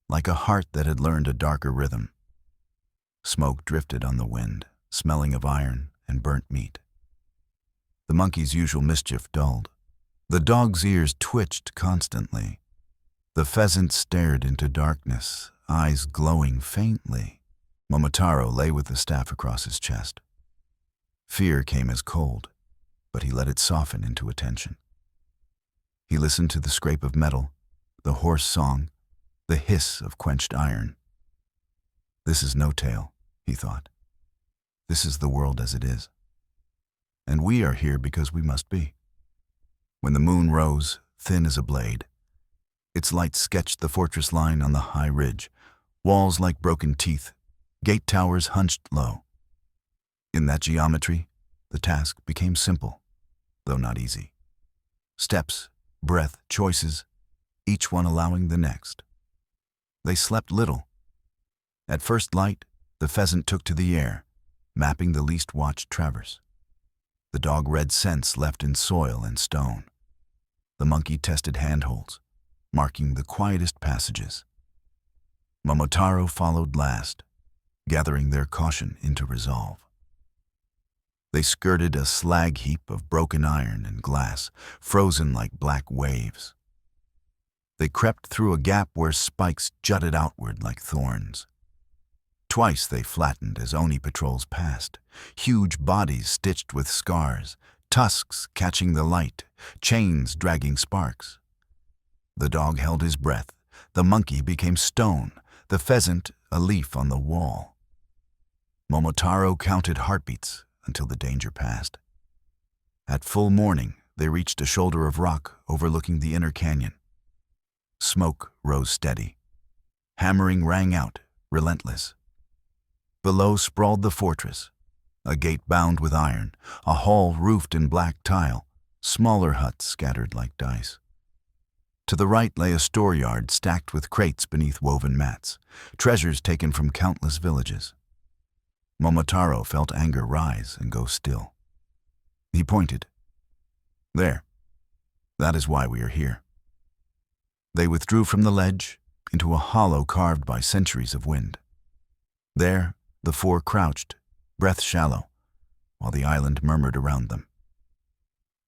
like a heart that had learned a darker rhythm. Smoke drifted on the wind, smelling of iron and burnt meat. The monkey's usual mischief dulled. The dog's ears twitched constantly. The pheasant stared into darkness, eyes glowing faintly. Momotaro lay with the staff across his chest. Fear came as cold, but he let it soften into attention. He listened to the scrape of metal, the hoarse song, the hiss of quenched iron. This is no tale, he thought. This is the world as it is. And we are here because we must be. When the moon rose, thin as a blade, its light sketched the fortress line on the high ridge, walls like broken teeth, gate towers hunched low. In that geometry, the task became simple, though not easy. Steps, breath, choices, each one allowing the next. They slept little. At first light, the pheasant took to the air, mapping the least watched traverse. The dog read scents left in soil and stone. The monkey tested handholds, marking the quietest passages. Momotaro followed last, gathering their caution into resolve. They skirted a slag heap of broken iron and glass, frozen like black waves. They crept through a gap where spikes jutted outward like thorns. Twice they flattened as Oni patrols passed, huge bodies stitched with scars, tusks catching the light, chains dragging sparks. The dog held his breath, the monkey became stone, the pheasant a leaf on the wall. Momotaro counted heartbeats until the danger passed. At full morning, they reached a shoulder of rock overlooking the inner canyon. Smoke rose steady. Hammering rang out, relentless. Below sprawled the fortress, a gate bound with iron, a hall roofed in black tile, smaller huts scattered like dice. To the right lay a storeyard stacked with crates beneath woven mats, treasures taken from countless villages. Momotaro felt anger rise and go still. He pointed. There. That is why we are here. They withdrew from the ledge into a hollow carved by centuries of wind. There, the 4 crouched, breath shallow, while the island murmured around them.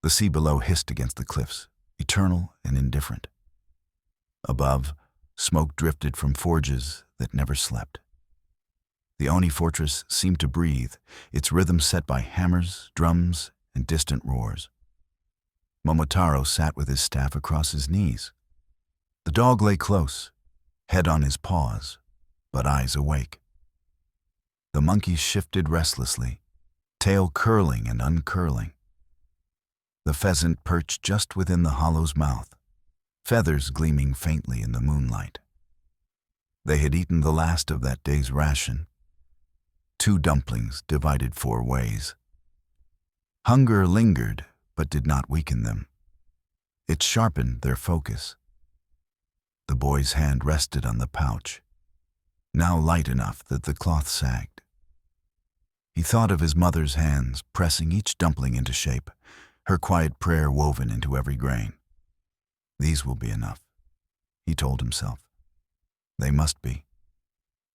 The sea below hissed against the cliffs, eternal and indifferent. Above, smoke drifted from forges that never slept. The Oni fortress seemed to breathe, its rhythm set by hammers, drums, and distant roars. Momotaro sat with his staff across his knees. The dog lay close, head on his paws, but eyes awake. The monkey shifted restlessly, tail curling and uncurling. The pheasant perched just within the hollow's mouth, feathers gleaming faintly in the moonlight. They had eaten the last of that day's ration, 2 dumplings divided 4 ways. Hunger lingered, but did not weaken them. It sharpened their focus. The boy's hand rested on the pouch, now light enough that the cloth sagged. He thought of his mother's hands pressing each dumpling into shape, her quiet prayer woven into every grain. These will be enough, he told himself. They must be.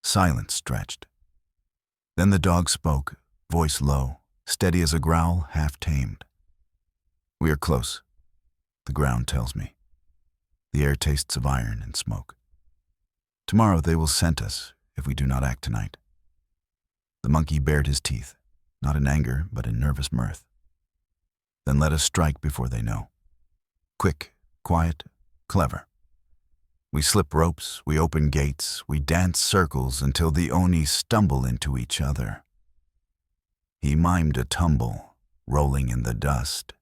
Silence stretched. Then the dog spoke, voice low, steady as a growl, half tamed. We are close, the ground tells me. The air tastes of iron and smoke. Tomorrow they will scent us if we do not act tonight. The monkey bared his teeth, not in anger, but in nervous mirth. Then let us strike before they know. Quick, quiet, clever. We slip ropes, we open gates, we dance circles until the Oni stumble into each other. He mimed a tumble, rolling in the dust.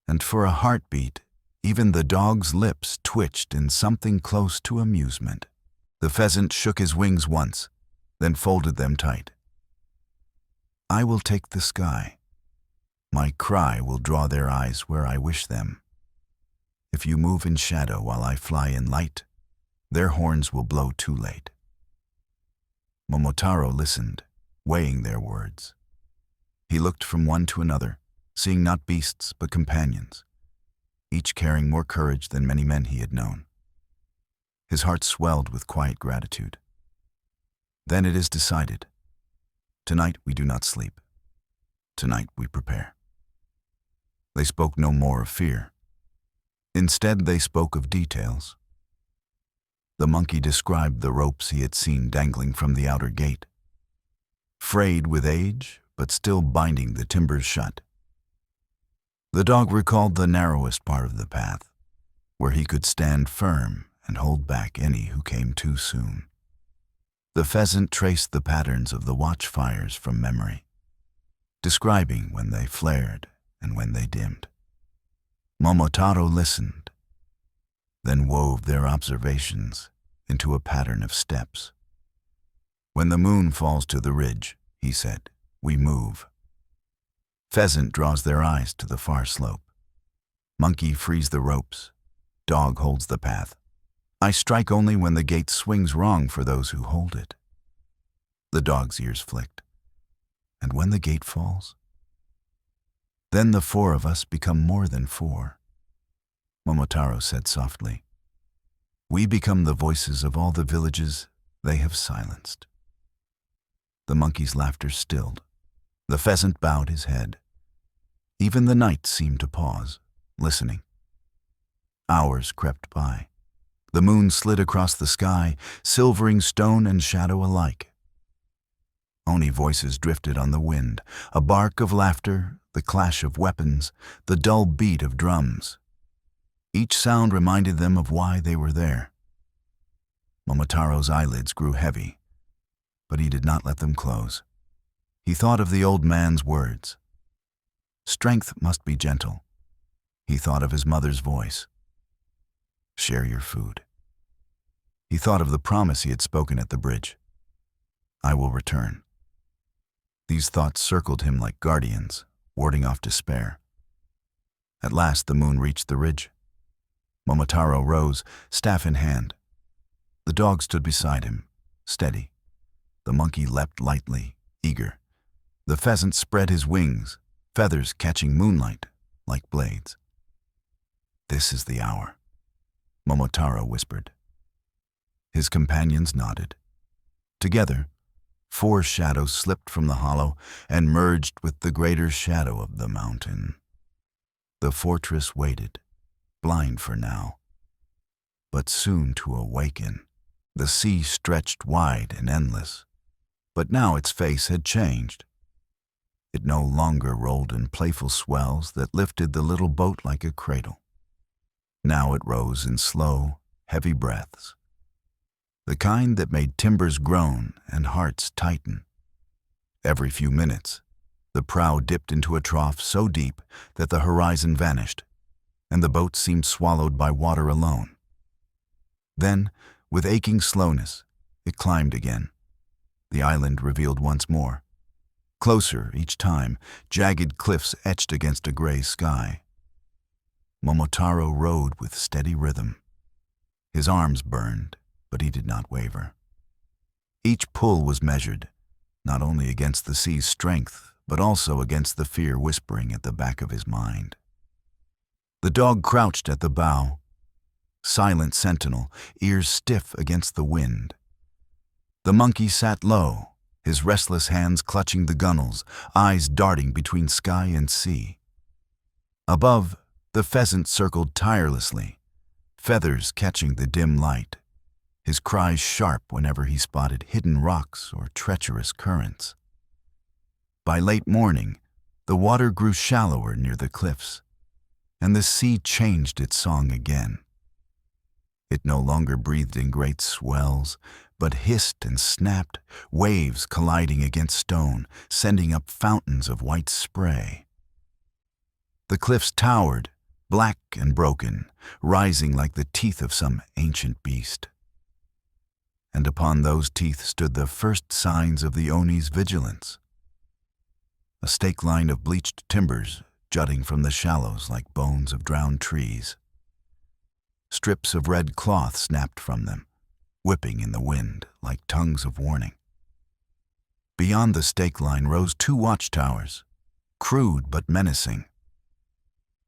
And for a heartbeat, Even the dog's lips twitched in something close to amusement. The pheasant shook his wings once, then folded them tight. I will take the sky. My cry will draw their eyes where I wish them. If you move in shadow while I fly in light, their horns will blow too late. Momotaro listened, weighing their words. He looked from one to another, seeing not beasts but companions, each carrying more courage than many men he had known. His heart swelled with quiet gratitude. Then it is decided. Tonight we do not sleep. Tonight we prepare. They spoke no more of fear. Instead, they spoke of details. The monkey described the ropes he had seen dangling from the outer gate, frayed with age, but still binding the timbers shut. The dog recalled the narrowest part of the path, where he could stand firm and hold back any who came too soon. The pheasant traced the patterns of the watchfires from memory, describing when they flared and when they dimmed. Momotaro listened, then wove their observations into a pattern of steps. When the moon falls to the ridge, he said, we move. Pheasant draws their eyes to the far slope. Monkey frees the ropes. Dog holds the path. I strike only when the gate swings wrong for those who hold it. The dog's ears flicked. And when the gate falls? Then the four of us become more than four. Momotaro said softly, we become the voices of all the villages they have silenced. The monkey's laughter stilled. The pheasant bowed his head. Even the night seemed to pause, listening. Hours crept by. The moon slid across the sky, silvering stone and shadow alike. Only voices drifted on the wind, a bark of laughter, the clash of weapons, the dull beat of drums. Each sound reminded them of why they were there. Momotaro's eyelids grew heavy, but he did not let them close. He thought of the old man's words. Strength must be gentle. He thought of his mother's voice. Share your food. He thought of the promise he had spoken at the bridge. I will return. These thoughts circled him like guardians, warding off despair. At last the moon reached the ridge. Momotaro rose, staff in hand. The dog stood beside him, steady. The monkey leapt lightly, eager. The pheasant spread his wings, feathers catching moonlight like blades. This is the hour, Momotaro whispered. His companions nodded. Together, four shadows slipped from the hollow and merged with the greater shadow of the mountain. The fortress waited, blind for now, but soon to awaken. The sea stretched wide and endless, but now its face had changed. It no longer rolled in playful swells that lifted the little boat like a cradle. Now it rose in slow, heavy breaths, the kind that made timbers groan and hearts tighten. Every few minutes, the prow dipped into a trough so deep that the horizon vanished, and the boat seemed swallowed by water alone. Then, with aching slowness, it climbed again. The island revealed once more. Closer each time, jagged cliffs etched against a gray sky. Momotaro rode with steady rhythm. His arms burned, but he did not waver. Each pull was measured, not only against the sea's strength, but also against the fear whispering at the back of his mind. The dog crouched at the bow, silent sentinel, ears stiff against the wind. The monkey sat low, his restless hands clutching the gunnels, eyes darting between sky and sea. Above, the pheasant circled tirelessly, feathers catching the dim light, his cries sharp whenever he spotted hidden rocks or treacherous currents. By late morning, the water grew shallower near the cliffs, and the sea changed its song again. It no longer breathed in great swells, but hissed and snapped, waves colliding against stone, sending up fountains of white spray. The cliffs towered, black and broken, rising like the teeth of some ancient beast. And upon those teeth stood the first signs of the Oni's vigilance. A stake line of bleached timbers jutting from the shallows like bones of drowned trees. Strips of red cloth snapped from them, whipping in the wind like tongues of warning. Beyond the stake line rose two watchtowers, crude but menacing.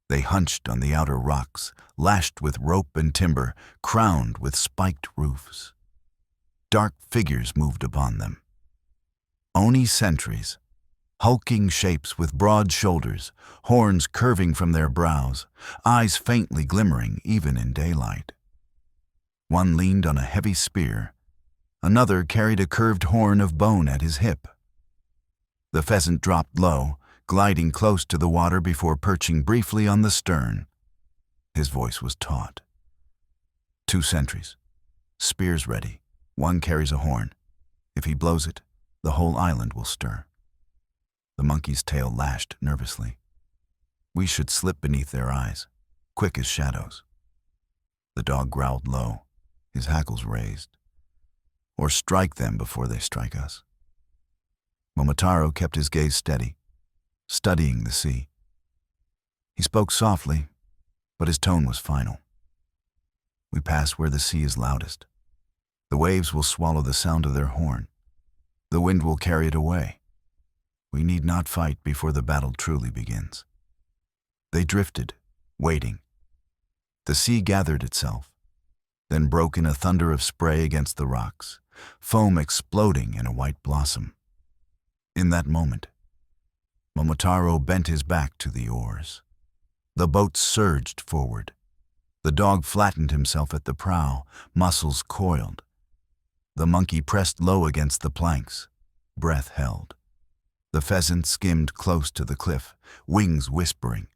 They hunched on the outer rocks, lashed with rope and timber, crowned with spiked roofs. Dark figures moved upon them. Oni sentries, hulking shapes with broad shoulders, horns curving from their brows, eyes faintly glimmering even in daylight. One leaned on a heavy spear. Another carried a curved horn of bone at his hip. The pheasant dropped low, gliding close to the water before perching briefly on the stern. His voice was taut. Two sentries, spears ready. One carries a horn. If he blows it, the whole island will stir. The monkey's tail lashed nervously. We should slip beneath their eyes, quick as shadows. The dog growled low, his hackles raised. Or strike them before they strike us. Momotaro kept his gaze steady, studying the sea. He spoke softly, but his tone was final. We pass where the sea is loudest. The waves will swallow the sound of their horn. The wind will carry it away. We need not fight before the battle truly begins. They drifted, waiting. The sea gathered itself, then broke in a thunder of spray against the rocks, foam exploding in a white blossom. In that moment, Momotaro bent his back to the oars. The boat surged forward. The dog flattened himself at the prow, muscles coiled. The monkey pressed low against the planks, breath held. The pheasant skimmed close to the cliff, wings whispering.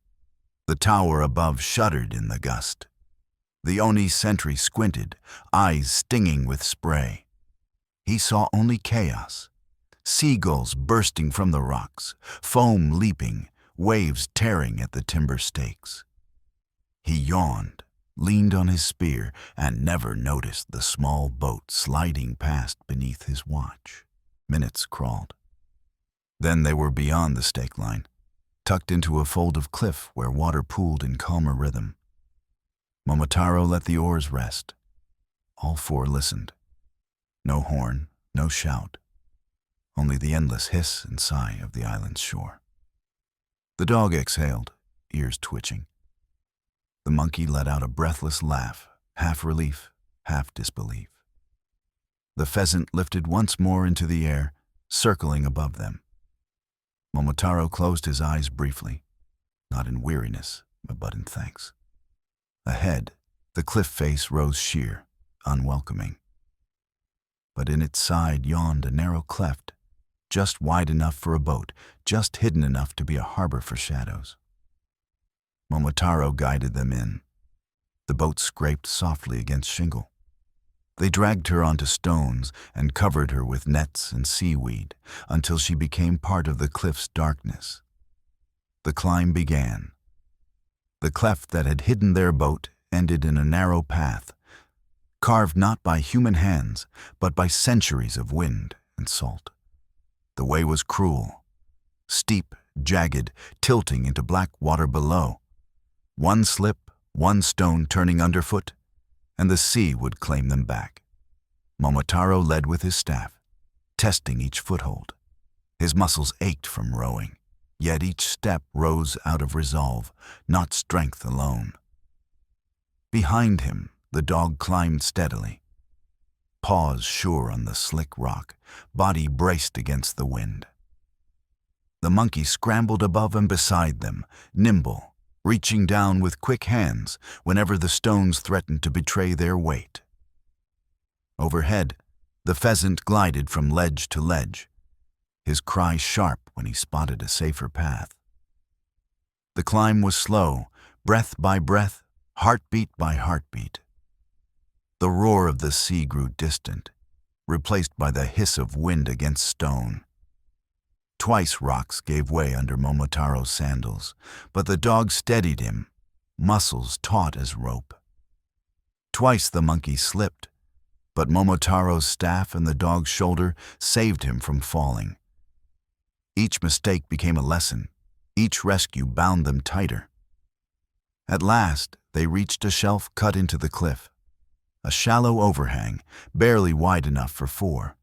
The tower above shuddered in the gust. The Oni sentry squinted, eyes stinging with spray. He saw only chaos. Seagulls bursting from the rocks, foam leaping, waves tearing at the timber stakes. He yawned, leaned on his spear, and never noticed the small boat sliding past beneath his watch. Minutes crawled. Then they were beyond the stake line, tucked into a fold of cliff where water pooled in calmer rhythm. Momotaro let the oars rest. All four listened. No horn, no shout. Only the endless hiss and sigh of the island's shore. The dog exhaled, ears twitching. The monkey let out a breathless laugh, half relief, half disbelief. The pheasant lifted once more into the air, circling above them. Momotaro closed his eyes briefly, not in weariness, but in thanks. Ahead, the cliff face rose sheer, unwelcoming. But in its side yawned a narrow cleft, just wide enough for a boat, just hidden enough to be a harbor for shadows. Momotaro guided them in. The boat scraped softly against shingle. They dragged her onto stones and covered her with nets and seaweed until she became part of the cliff's darkness. The climb began. The cleft that had hidden their boat ended in a narrow path, carved not by human hands, but by centuries of wind and salt. The way was cruel, steep, jagged, tilting into black water below. One slip, one stone turning underfoot, and the sea would claim them back. Momotaro led with his staff, testing each foothold. His muscles ached from rowing, yet each step rose out of resolve, not strength alone. Behind him, the dog climbed steadily, paws sure on the slick rock, body braced against the wind. The monkey scrambled above and beside them, nimble, reaching down with quick hands whenever the stones threatened to betray their weight. Overhead, the pheasant glided from ledge to ledge, his cry sharp when he spotted a safer path. The climb was slow, breath by breath, heartbeat by heartbeat. The roar of the sea grew distant, replaced by the hiss of wind against stone. Twice rocks gave way under Momotaro's sandals, but the dog steadied him, muscles taut as rope. Twice the monkey slipped, but Momotaro's staff and the dog's shoulder saved him from falling. Each mistake became a lesson. Each rescue bound them tighter. At last, they reached a shelf cut into the cliff, a shallow overhang, barely wide enough for four.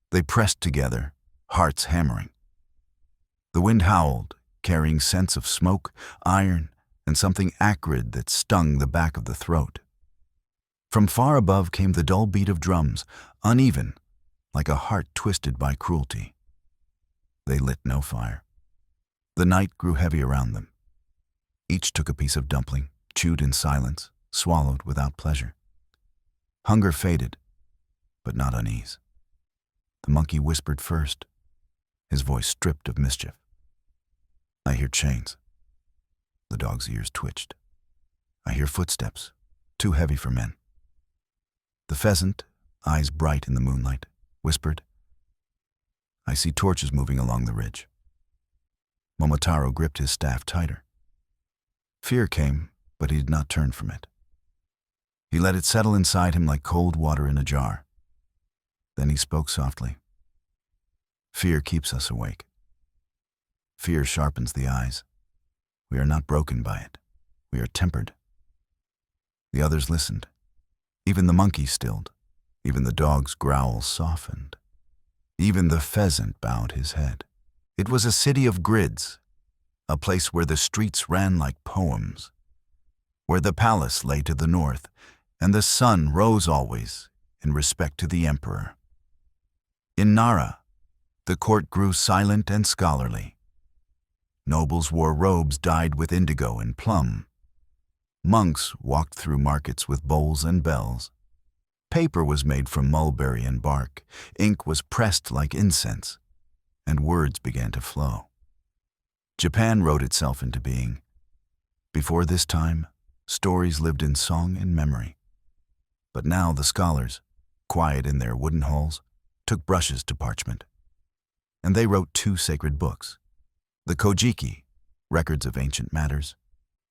They pressed together, hearts hammering. The wind howled, carrying scents of smoke, iron, and something acrid that stung the back of the throat. From far above came the dull beat of drums, uneven, like a heart twisted by cruelty. They lit no fire. The night grew heavy around them. Each took a piece of dumpling, chewed in silence, swallowed without pleasure. Hunger faded, but not unease. The monkey whispered first, his voice stripped of mischief. "I hear chains." The dog's ears twitched. "I hear footsteps, too heavy for men." The pheasant, eyes bright in the moonlight, whispered, "I see torches moving along the ridge." Momotaro gripped his staff tighter. Fear came, but he did not turn from it. He let it settle inside him like cold water in a jar. Then he spoke softly. "Fear keeps us awake. Fear sharpens the eyes. We are not broken by it. We are tempered." The others listened. Even the monkey stilled. Even the dog's growl softened. Even the pheasant bowed his head. It was a city of grids, a place where the streets ran like poems, where the palace lay to the north, and the sun rose always in respect to the emperor. In Nara, the court grew silent and scholarly. Nobles wore robes dyed with indigo and plum. Monks walked through markets with bowls and bells. Paper was made from mulberry and bark. Ink was pressed like incense, and words began to flow. Japan wrote itself into being. Before this time, stories lived in song and memory. But now the scholars, quiet in their wooden halls, took brushes to parchment. And they wrote two sacred books: the Kojiki, Records of Ancient Matters;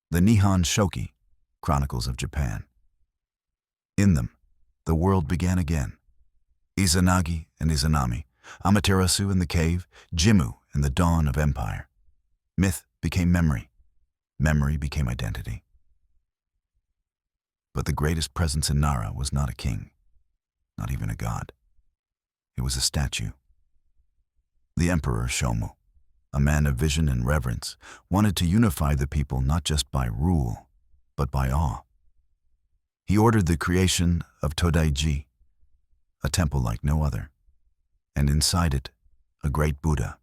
the Nihon Shoki, Chronicles of Japan. In them, the world began again. Izanagi and Izanami, Amaterasu and the cave, Jimmu and the dawn of empire. Myth became memory. Memory became identity. But the greatest presence in Nara was not a king, not even a god. It was a statue. The Emperor Shomu, a man of vision and reverence, wanted to unify the people not just by rule, but by awe. He ordered the creation of Todaiji, a temple like no other, and inside it, a great Buddha.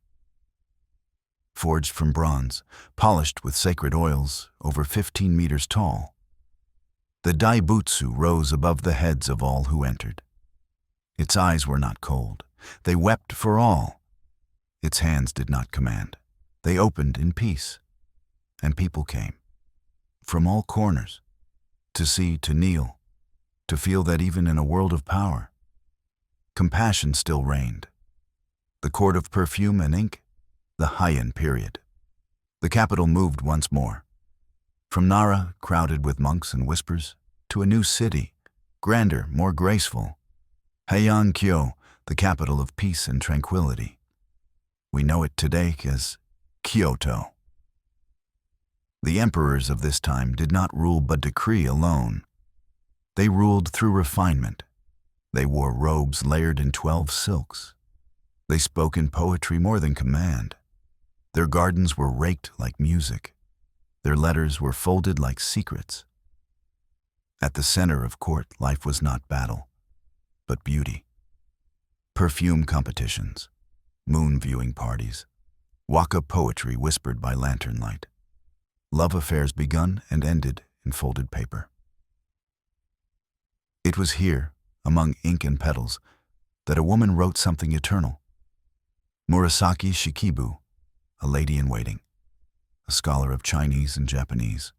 Forged from bronze, polished with sacred oils, over 15 meters tall, the Daibutsu rose above the heads of all who entered. Its eyes were not cold. They wept for all. Its hands did not command. They opened in peace. And people came, from all corners, to see, to kneel, to feel that even in a world of power, compassion still reigned. The court of perfume and ink, the Heian period. The capital moved once more. From Nara, crowded with monks and whispers, to a new city, grander, more graceful. Heian-kyo, the capital of peace and tranquility. We know it today as Kyoto. The emperors of this time did not rule by decree alone. They ruled through refinement. They wore robes layered in 12 silks. They spoke in poetry more than command. Their gardens were raked like music. Their letters were folded like secrets. At the center of court, life was not battle, but beauty. Perfume competitions, moon viewing parties, waka poetry whispered by lantern light. Love affairs begun and ended in folded paper. It was here, among ink and petals, that a woman wrote something eternal. Murasaki Shikibu, a lady-in-waiting, a scholar of Chinese and Japanese,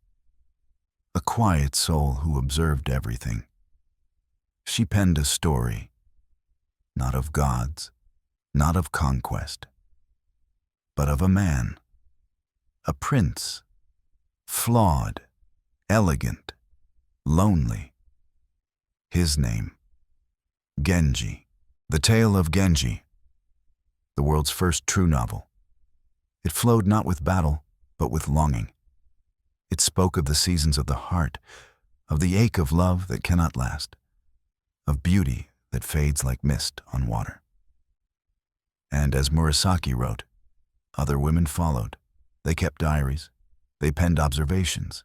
a quiet soul who observed everything. She penned a story, not of gods, not of conquest, but of a man, a prince, flawed, elegant, lonely. His name, Genji. The Tale of Genji, the world's first true novel. It flowed not with battle, but with longing. It spoke of the seasons of the heart, of the ache of love that cannot last, of beauty that fades like mist on water. And as Murasaki wrote, other women followed. They kept diaries. They penned observations.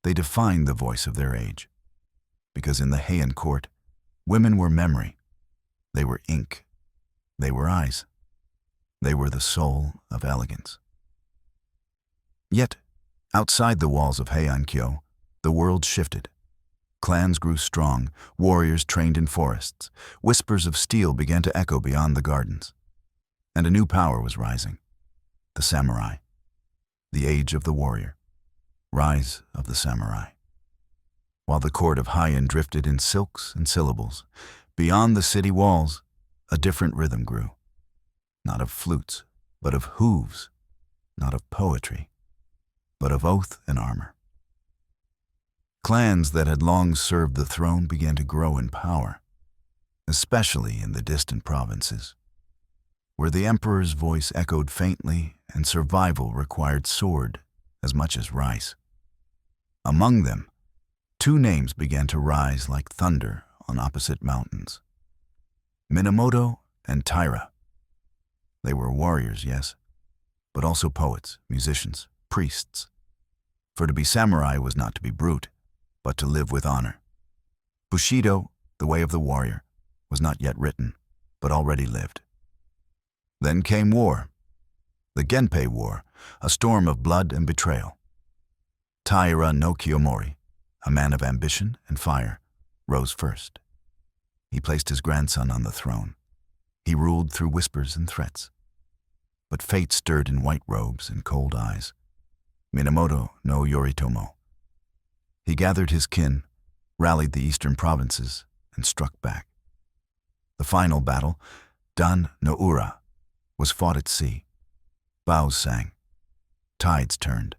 They defined the voice of their age. Because in the Heian court, women were memory. They were ink. They were eyes. They were the soul of elegance. Yet, outside the walls of Heian-kyo, the world shifted. Clans grew strong, warriors trained in forests. Whispers of steel began to echo beyond the gardens. And a new power was rising. The samurai. The age of the warrior. Rise of the samurai. While the court of Heian drifted in silks and syllables, beyond the city walls, a different rhythm grew. Not of flutes, but of hooves. Not of poetry, but of oath and armor. Clans that had long served the throne began to grow in power, especially in the distant provinces, where the emperor's voice echoed faintly and survival required sword as much as rice. Among them, two names began to rise like thunder on opposite mountains: Minamoto and Taira. They were warriors, yes, but also poets, musicians, priests. For to be samurai was not to be brute, but to live with honor. Bushido, the way of the warrior, was not yet written, but already lived. Then came war, the Genpei War, a storm of blood and betrayal. Taira no Kiyomori, a man of ambition and fire, rose first. He placed his grandson on the throne. He ruled through whispers and threats. But fate stirred in white robes and cold eyes. Minamoto no Yoritomo. He gathered his kin, rallied the eastern provinces, and struck back. The final battle, Dan no Ura, was fought at sea. Bows sang, tides turned,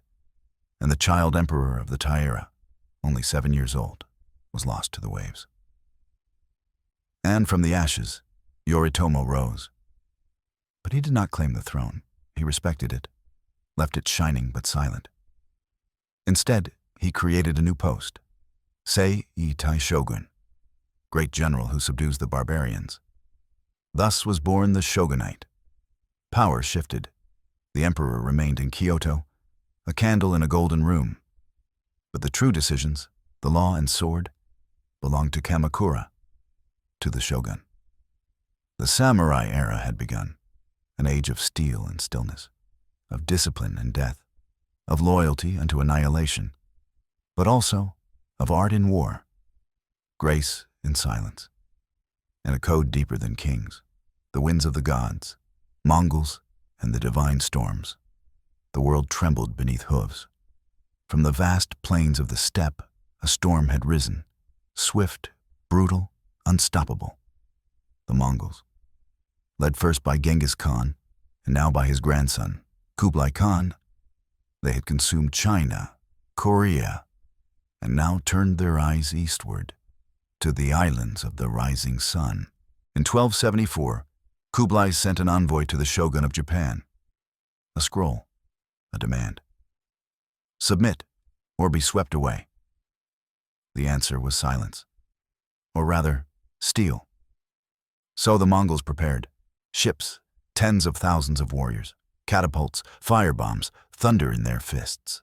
and the child emperor of the Taira, only 7 years old, was lost to the waves. And from the ashes, Yoritomo rose. But he did not claim the throne. He respected it, left it shining but silent. Instead, he created a new post, Sei-itai Shogun, great general who subdues the barbarians. Thus was born the shogunate. Power shifted. The emperor remained in Kyoto, a candle in a golden room. But the true decisions, the law and sword, belonged to Kamakura, to the shogun. The samurai era had begun, an age of steel and stillness, of discipline and death, of loyalty unto annihilation, but also of art in war, grace in silence, and a code deeper than kings, the winds of the gods, Mongols, and the divine storms. The world trembled beneath hooves. From the vast plains of the steppe, a storm had risen, swift, brutal, unstoppable. The Mongols, led first by Genghis Khan, and now by his grandson, Kublai Khan, they had consumed China, Korea, and now turned their eyes eastward, to the islands of the rising sun. In 1274, Kublai sent an envoy to the shogun of Japan. A scroll, a demand. Submit, or be swept away. The answer was silence, or rather, steel. So the Mongols prepared. Ships, tens of thousands of warriors, catapults, firebombs, thunder in their fists.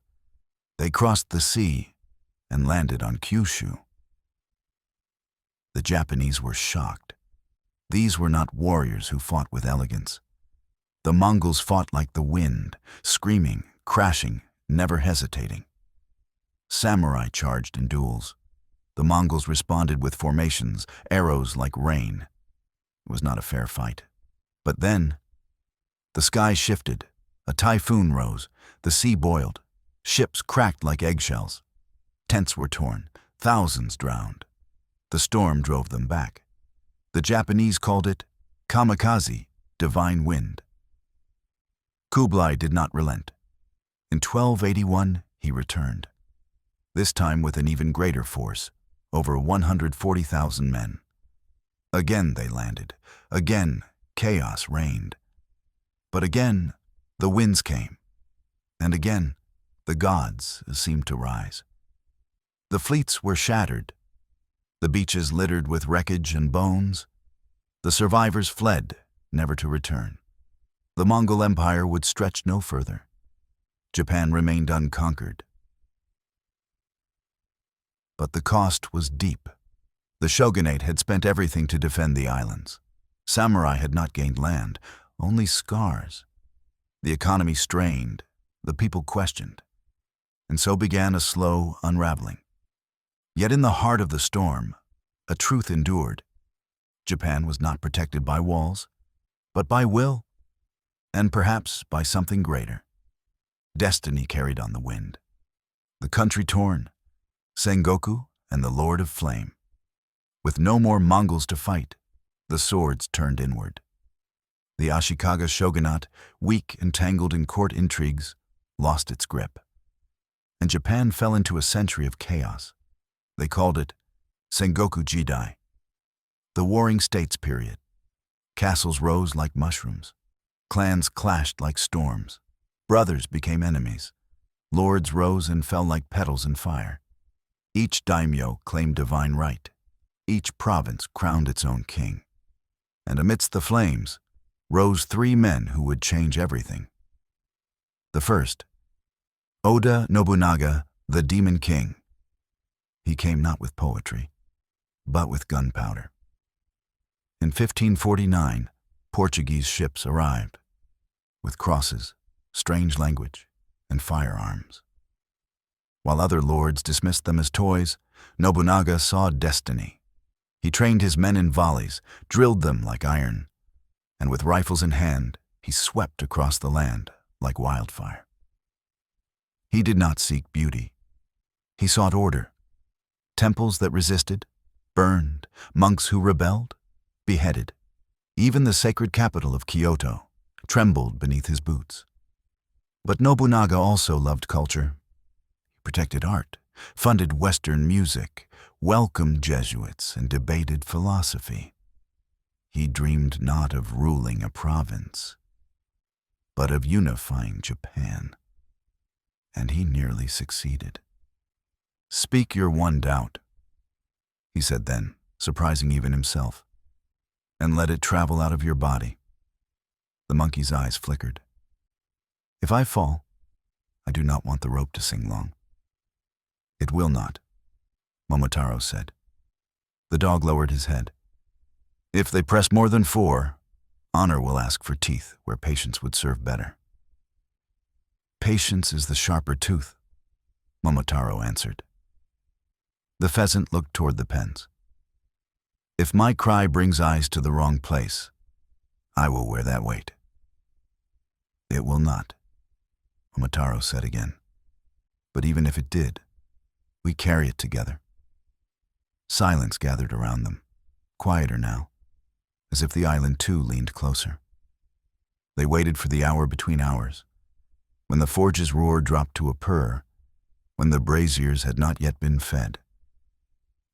They crossed the sea and landed on Kyushu. The Japanese were shocked. These were not warriors who fought with elegance. The Mongols fought like the wind, screaming, crashing, never hesitating. Samurai charged in duels. The Mongols responded with formations, arrows like rain. It was not a fair fight. But then, the sky shifted, a typhoon rose, the sea boiled, ships cracked like eggshells. Tents were torn, thousands drowned. The storm drove them back. The Japanese called it kamikaze, divine wind. Kublai did not relent. In 1281, he returned. this time with an even greater force, over 140,000 men. Again they landed. Again, chaos reigned. But again, the winds came. And again, the gods seemed to rise. The fleets were shattered. The beaches littered with wreckage and bones. The survivors fled, never to return. The Mongol Empire would stretch no further. Japan remained unconquered. But the cost was deep. The shogunate had spent everything to defend the islands. Samurai had not gained land, only scars. The economy strained, the people questioned. And so began a slow unraveling. Yet in the heart of the storm, a truth endured. Japan was not protected by walls, but by will, and perhaps by something greater. Destiny carried on the wind. The country torn, Sengoku and the Lord of Flame. With no more Mongols to fight, the swords turned inward. The Ashikaga shogunate, weak and tangled in court intrigues, lost its grip. And Japan fell into a century of chaos. They called it Sengoku Jidai, the Warring States period. Castles rose like mushrooms. Clans clashed like storms. Brothers became enemies. Lords rose and fell like petals in fire. Each daimyo claimed divine right. Each province crowned its own king. And amidst the flames rose three men who would change everything. The first, Oda Nobunaga, the Demon King. He came not with poetry, but with gunpowder. In 1549, Portuguese ships arrived, with crosses, strange language, and firearms. While other lords dismissed them as toys, Nobunaga saw destiny. He trained his men in volleys, drilled them like iron, and with rifles in hand, he swept across the land like wildfire. He did not seek beauty. He sought order. Temples that resisted, burned, monks who rebelled, beheaded. Even the sacred capital of Kyoto trembled beneath his boots. But Nobunaga also loved culture. He protected art, funded Western music, welcomed Jesuits, and debated philosophy. He dreamed not of ruling a province, but of unifying Japan. And he nearly succeeded. "Speak your one doubt," he said then, surprising even himself, "and let it travel out of your body." The monkey's eyes flickered. "If I fall, I do not want the rope to sing long." "It will not," Momotaro said. The dog lowered his head. "If they press more than 4, honor will ask for teeth where patience would serve better." "Patience is the sharper tooth," Momotaro answered. The pheasant looked toward the pens. "If my cry brings eyes to the wrong place, I will wear that weight." "It will not," Momotaro said again. "But even if it did, we carry it together." Silence gathered around them, quieter now, as if the island too leaned closer. They waited for the hour between hours, when the forge's roar dropped to a purr, when the braziers had not yet been fed,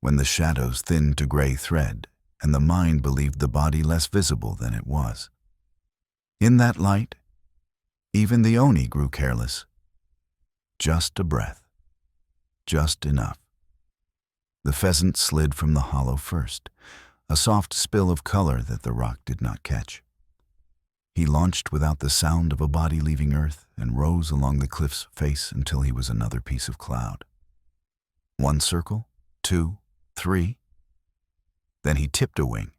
when the shadows thinned to gray thread, and the mind believed the body less visible than it was. In that light, even the Oni grew careless. Just a breath. Just enough. The pheasant slid from the hollow first, a soft spill of color that the rock did not catch. He launched without the sound of a body leaving earth and rose along the cliff's face until he was another piece of cloud. 1 circle, 2, 3. Then he tipped a wing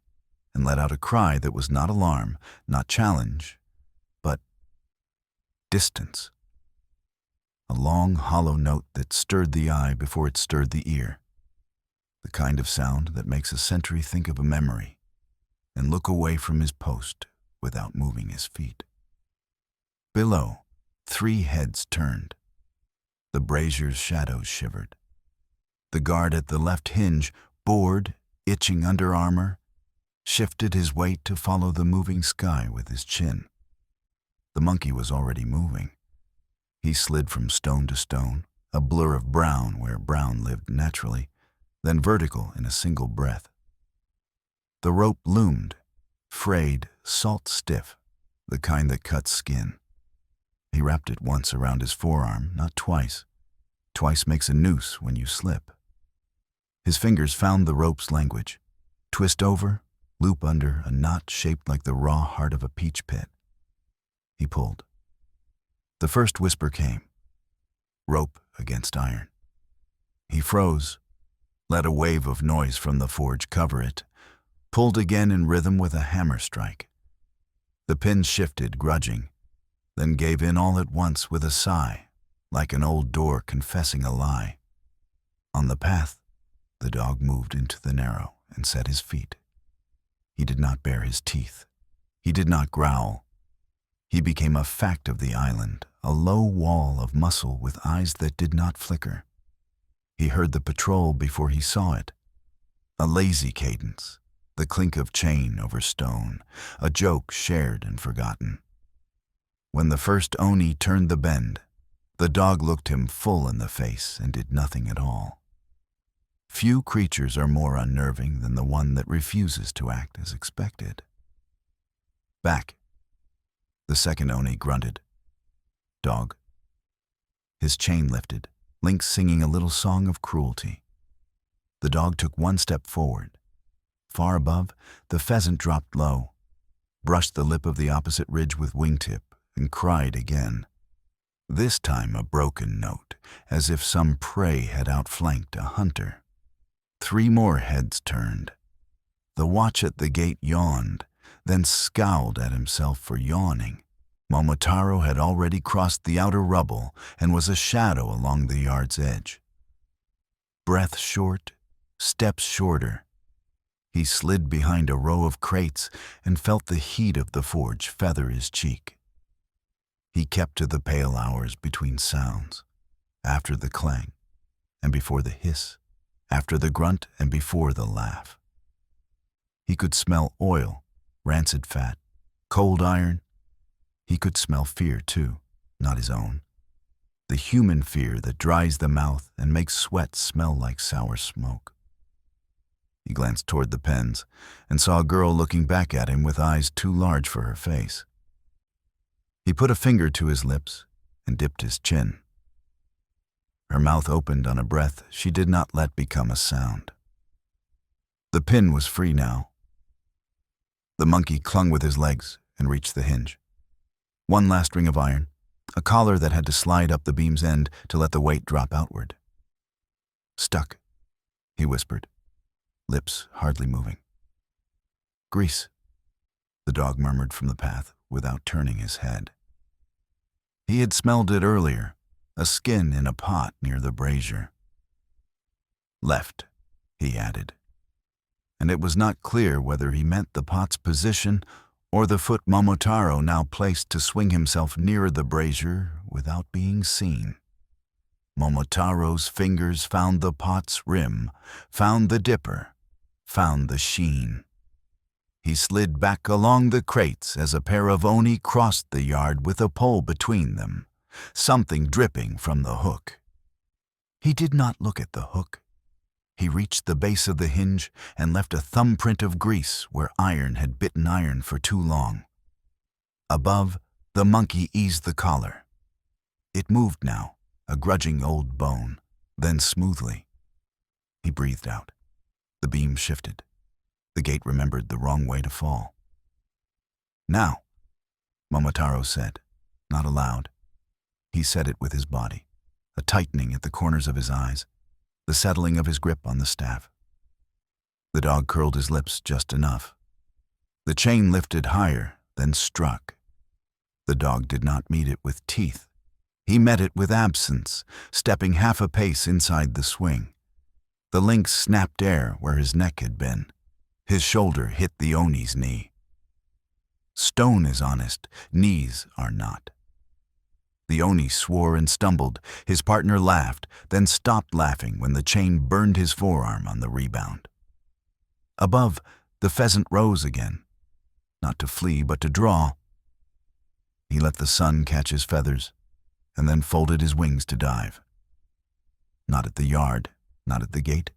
and let out a cry that was not alarm, not challenge, but distance. A long, hollow note that stirred the eye before it stirred the ear. The kind of sound that makes a sentry think of a memory and look away from his post without moving his feet. Below, 3 heads turned. The brazier's shadows shivered. The guard at the left hinge, bored, itching under armor, shifted his weight to follow the moving sky with his chin. The monkey was already moving. He slid from stone to stone, a blur of brown where brown lived naturally, then vertical in a single breath. The rope loomed, frayed, salt-stiff, the kind that cuts skin. He wrapped it once around his forearm, not twice. Twice makes a noose when you slip. His fingers found the rope's language. Twist over, loop under a knot shaped like the raw heart of a peach pit. He pulled. The first whisper came. Rope against iron. He froze, let a wave of noise from the forge cover it, pulled again in rhythm with a hammer strike. The pin shifted, grudging, then gave in all at once with a sigh, like an old door confessing a lie. On the path, the dog moved into the narrow and set his feet. He did not bare his teeth. He did not growl. He became a fact of the island, a low wall of muscle with eyes that did not flicker. He heard the patrol before he saw it. A lazy cadence, the clink of chain over stone, a joke shared and forgotten. When the first Oni turned the bend, the dog looked him full in the face and did nothing at all. Few creatures are more unnerving than the one that refuses to act as expected. Back. The second Oni grunted. Dog. His chain lifted, Link singing a little song of cruelty. The dog took one step forward. Far above, the pheasant dropped low, brushed the lip of the opposite ridge with wingtip, and cried again. This time a broken note, as if some prey had outflanked a hunter. 3 more heads turned. The watch at the gate yawned, then scowled at himself for yawning. Momotaro had already crossed the outer rubble and was a shadow along the yard's edge. Breath short, steps shorter. He slid behind a row of crates and felt the heat of the forge feather his cheek. He kept to the pale hours between sounds, after the clang and before the hiss, after the grunt and before the laugh. He could smell oil, rancid fat, cold iron. He could smell fear too, not his own. The human fear that dries the mouth and makes sweat smell like sour smoke. He glanced toward the pens and saw a girl looking back at him with eyes too large for her face. He put a finger to his lips and dipped his chin. Her mouth opened on a breath she did not let become a sound. The pin was free now. The monkey clung with his legs and reached the hinge. One last ring of iron, a collar that had to slide up the beam's end to let the weight drop outward. Stuck, he whispered, lips hardly moving. Grease, the dog murmured from the path without turning his head. He had smelled it earlier, a skin in a pot near the brazier. Left, he added, and it was not clear whether he meant the pot's position or the foot Momotaro now placed to swing himself nearer the brazier without being seen. Momotaro's fingers found the pot's rim, found the dipper, found the sheen. He slid back along the crates as a pair of Oni crossed the yard with a pole between them, something dripping from the hook. He did not look at the hook. He reached the base of the hinge and left a thumbprint of grease where iron had bitten iron for too long. Above, the monkey eased the collar. It moved now, a grudging old bone, then smoothly. He breathed out. The beam shifted. The gate remembered the wrong way to fall. Now, Momotaro said, not aloud. He said it with his body, a tightening at the corners of his eyes, the settling of his grip on the staff. The dog curled his lips just enough. The chain lifted higher, then struck. The dog did not meet it with teeth. He met it with absence, stepping half a pace inside the swing. The lynx snapped air where his neck had been. His shoulder hit the Oni's knee. Stone is honest, knees are not. The Oni swore and stumbled. His partner laughed, then stopped laughing when the chain burned his forearm on the rebound. Above, the pheasant rose again, not to flee but to draw. He let the sun catch his feathers, and then folded his wings to dive. Not at the yard, not at the gate.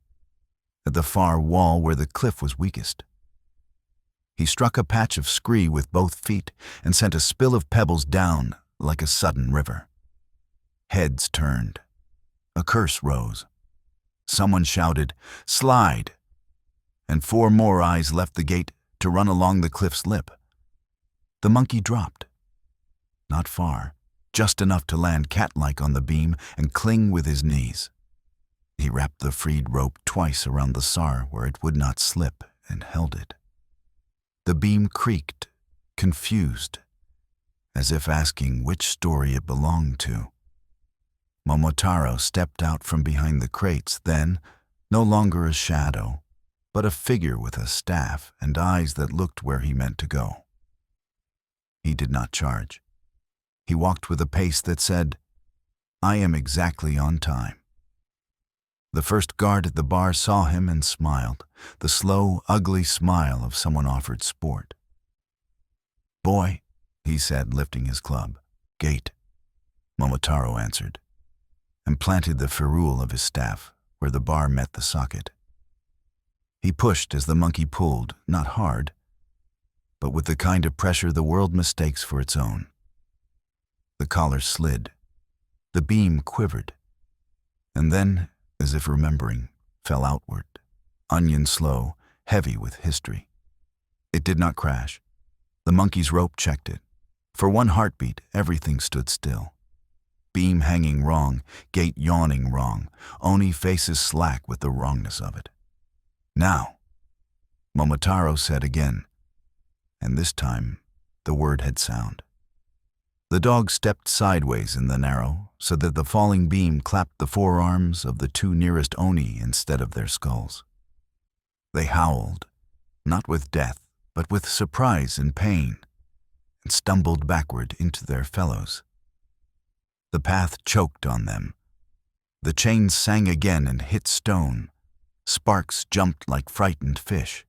At the far wall where the cliff was weakest. He struck a patch of scree with both feet and sent a spill of pebbles down like a sudden river. Heads turned. A curse rose. Someone shouted, "Slide!" And 4 more eyes left the gate to run along the cliff's lip. The monkey dropped. Not far, just enough to land cat-like on the beam and cling with his knees. He wrapped the freed rope twice around the sar where it would not slip and held it. The beam creaked, confused, as if asking which story it belonged to. Momotaro stepped out from behind the crates, then, no longer a shadow, but a figure with a staff and eyes that looked where he meant to go. He did not charge. He walked with a pace that said, "I am exactly on time." The first guard at the bar saw him and smiled, the slow, ugly smile of someone offered sport. "Boy," he said, lifting his club. "Gate," Momotaro answered, and planted the ferrule of his staff where the bar met the socket. He pushed as the monkey pulled, not hard, but with the kind of pressure the world mistakes for its own. The collar slid. The beam quivered. And then, as if remembering, fell outward, onion slow, heavy with history. It did not crash. The monkey's rope checked it. For one heartbeat, everything stood still. Beam hanging wrong, gate yawning wrong, Oni faces slack with the wrongness of it. "Now," Momotaro said again, and this time the word had sound. The dog stepped sideways in the narrow so that the falling beam clapped the forearms of the 2 nearest Oni instead of their skulls. They howled, not with death, but with surprise and pain, and stumbled backward into their fellows. The path choked on them. The chains sang again and hit stone. Sparks jumped like frightened fish.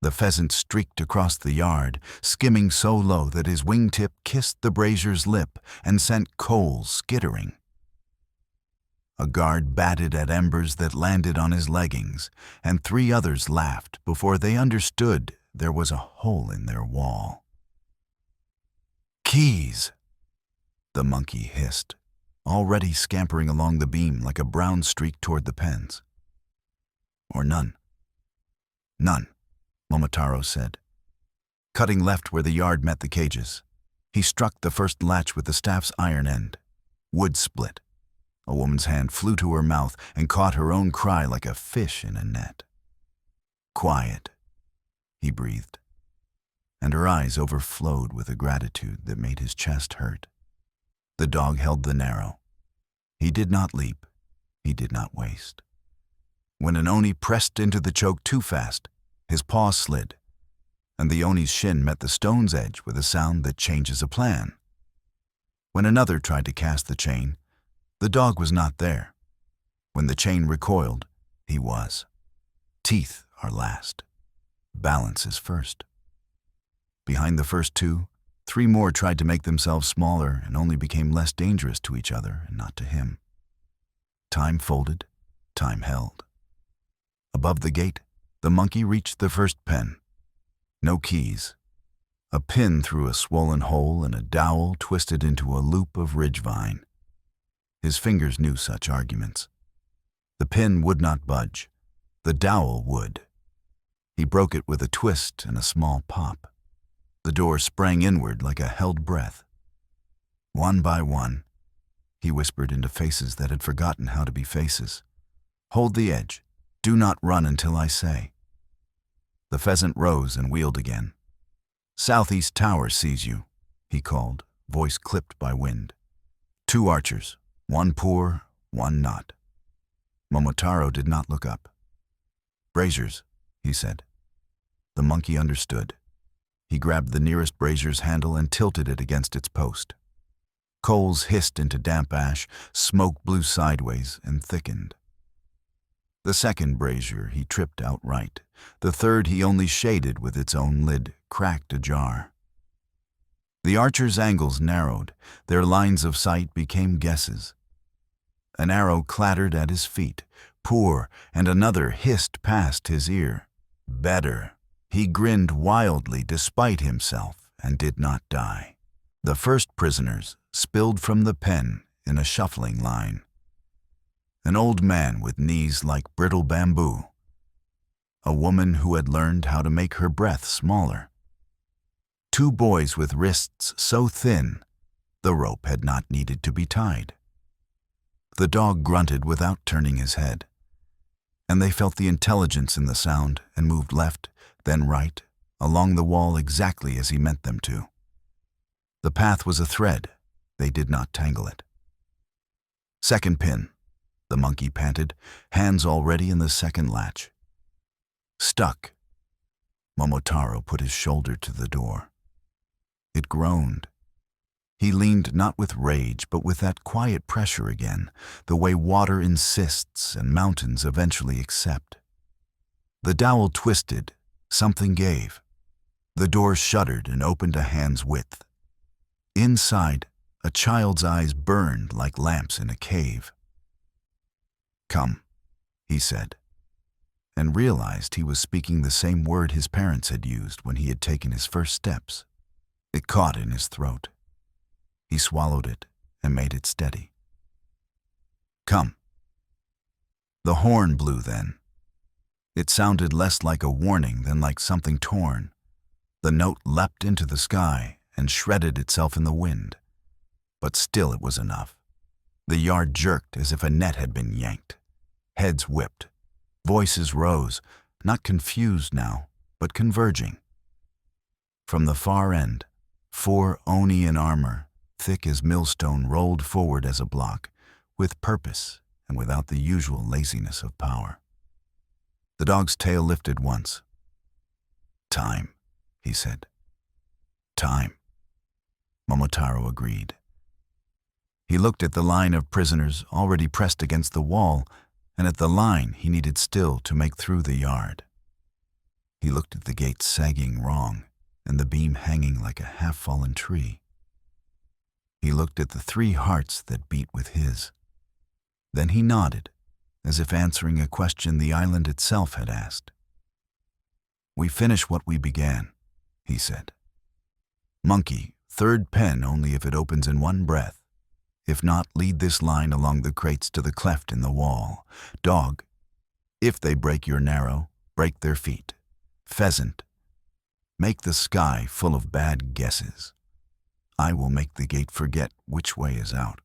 The pheasant streaked across the yard, skimming so low that his wingtip kissed the brazier's lip and sent coals skittering. A guard batted at embers that landed on his leggings, and 3 others laughed before they understood there was a hole in their wall. "Keys!" the monkey hissed, already scampering along the beam like a brown streak toward the pens. "Or none." "None," Momotaro said. Cutting left where the yard met the cages, he struck the first latch with the staff's iron end. Wood split. A woman's hand flew to her mouth and caught her own cry like a fish in a net. "Quiet," he breathed, and her eyes overflowed with a gratitude that made his chest hurt. The dog held the narrow. He did not leap. He did not waste. When an Oni pressed into the choke too fast, his paw slid, and the Oni's shin met the stone's edge with a sound that changes a plan. When another tried to cast the chain, the dog was not there. When the chain recoiled, he was. Teeth are last. Balance is first. Behind the first 2, 3 more tried to make themselves smaller and only became less dangerous to each other and not to him. Time folded, time held. Above the gate, the monkey reached the first pen. No keys. A pin through a swollen hole and a dowel twisted into a loop of ridgevine. His fingers knew such arguments. The pin would not budge. The dowel would. He broke it with a twist and a small pop. The door sprang inward like a held breath. "One by one," he whispered into faces that had forgotten how to be faces. "Hold the edge. Do not run until I say." The pheasant rose and wheeled again. "Southeast tower sees you," he called, voice clipped by wind. 2 archers, 1 poor, 1 not. Momotaro did not look up. "Braziers," he said. The monkey understood. He grabbed the nearest brazier's handle and tilted it against its post. Coals hissed into damp ash, smoke blew sideways and thickened. The second brazier he tripped outright. The third he only shaded with its own lid, cracked ajar. The archers' angles narrowed. Their lines of sight became guesses. An arrow clattered at his feet, poor, and another hissed past his ear. Better. He grinned wildly despite himself and did not die. The first prisoners spilled from the pen in a shuffling line. An old man with knees like brittle bamboo. A woman who had learned how to make her breath smaller. Two boys with wrists so thin the rope had not needed to be tied. The dog grunted without turning his head, and they felt the intelligence in the sound and moved left, then right, along the wall exactly as he meant them to. The path was a thread. They did not tangle it. Second pin, the monkey panted, hands already in the second latch. Stuck. Momotaro put his shoulder to the door. It groaned. He leaned not with rage, but with that quiet pressure again, the way water insists and mountains eventually accept. The dowel twisted, something gave. The door shuddered and opened a hand's width. Inside, a child's eyes burned like lamps in a cave. "Come," he said, and realized he was speaking the same word his parents had used when he had taken his first steps. It caught in his throat. He swallowed it and made it steady. "Come." The horn blew then. It sounded less like a warning than like something torn. The note leapt into the sky and shredded itself in the wind. But still it was enough. The yard jerked as if a net had been yanked. Heads whipped. Voices rose, not confused now, but converging. From the far end, 4 oni in armor, thick as millstone, rolled forward as a block, with purpose and without the usual laziness of power. The dog's tail lifted once. "Time," he said. "Time." Momotaro agreed. He looked at the line of prisoners already pressed against the wall, and at the line he needed still to make through the yard. He looked at the gate sagging wrong, and the beam hanging like a half-fallen tree. He looked at the 3 hearts that beat with his. Then he nodded, as if answering a question the island itself had asked. "We finish what we began," he said. "Monkey, 3rd pen only if it opens in one breath. If not, lead this line along the crates to the cleft in the wall. Dog, if they break your narrow, break their feet. Pheasant, make the sky full of bad guesses. I will make the gate forget which way is out."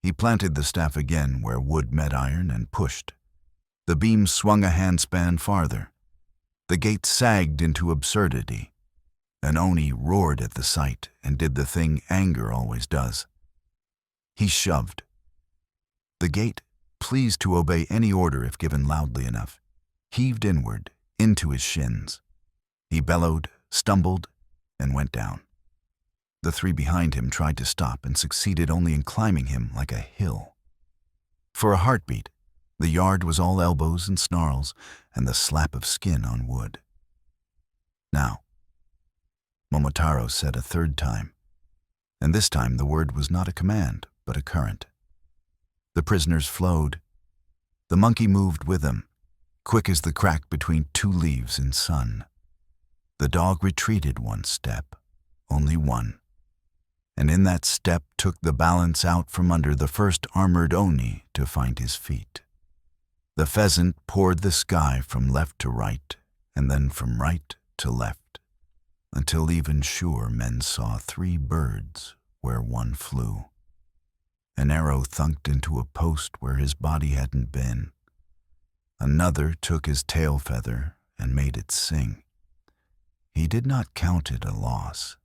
He planted the staff again where wood met iron and pushed. The beam swung a handspan farther. The gate sagged into absurdity. An oni roared at the sight and did the thing anger always does. He shoved. The gate, pleased to obey any order if given loudly enough, heaved inward, into his shins. He bellowed, stumbled, and went down. The 3 behind him tried to stop and succeeded only in climbing him like a hill. For a heartbeat, the yard was all elbows and snarls and the slap of skin on wood. "Now," Momotaro said a 3rd time, and this time the word was not a command, but a current. The prisoners flowed. The monkey moved with them, quick as the crack between 2 leaves in sun. The dog retreated 1 step, only 1, and in that step took the balance out from under the first armored oni to find his feet. The pheasant poured the sky from left to right, and then from right to left, until even sure men saw 3 birds where 1 flew. An arrow thunked into a post where his body hadn't been. Another took his tail feather and made it sing. He did not count it a loss.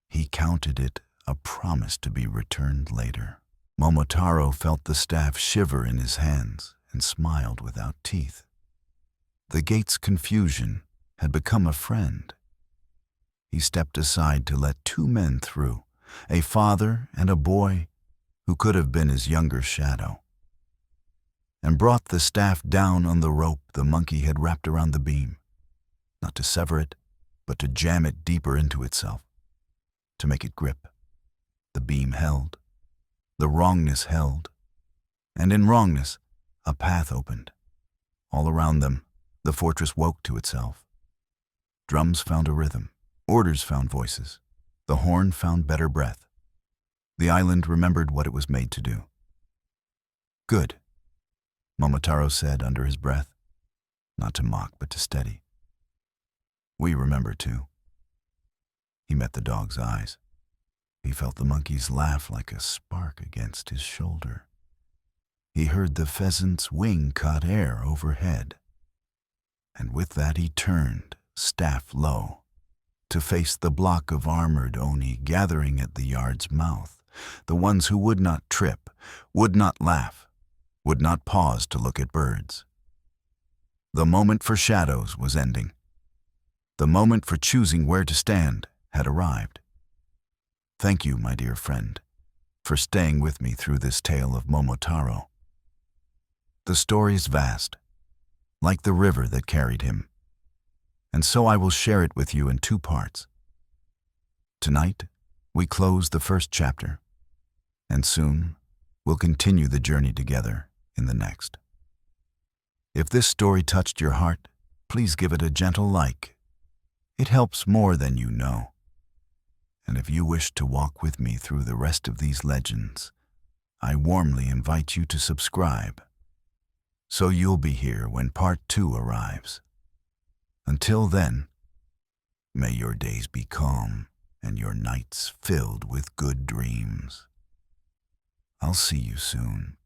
He counted it a promise to be returned later. Momotaro felt the staff shiver in his hands and smiled without teeth. The gate's confusion had become a friend. He stepped aside to let 2 men through, a father and a boy who could have been his younger shadow, and brought the staff down on the rope the monkey had wrapped around the beam, not to sever it, but to jam it deeper into itself, to make it grip. The beam held. The wrongness held. And in wrongness, a path opened. All around them, the fortress woke to itself. Drums found a rhythm, orders found voices, the horn found better breath. The island remembered what it was made to do. Good, Momotaro said under his breath, not to mock but to steady. We remember too. He met the dog's eyes. He felt the monkey's laugh like a spark against his shoulder. He heard the pheasant's wing cut air overhead. And with that he turned, staff low, to face the block of armored oni gathering at the yard's mouth, the ones who would not trip, would not laugh, would not pause to look at birds. The moment for shadows was ending. The moment for choosing where to stand had arrived. Thank you, my dear friend, for staying with me through this tale of Momotaro. The story's vast, like the river that carried him, and so I will share it with you in 2 parts. Tonight, we close the first chapter, and soon we'll continue the journey together in the next. If this story touched your heart, please give it a gentle like. It helps more than you know. And if you wish to walk with me through the rest of these legends, I warmly invite you to subscribe, so you'll be here when part 2 arrives. Until then, may your days be calm and your nights filled with good dreams. I'll see you soon.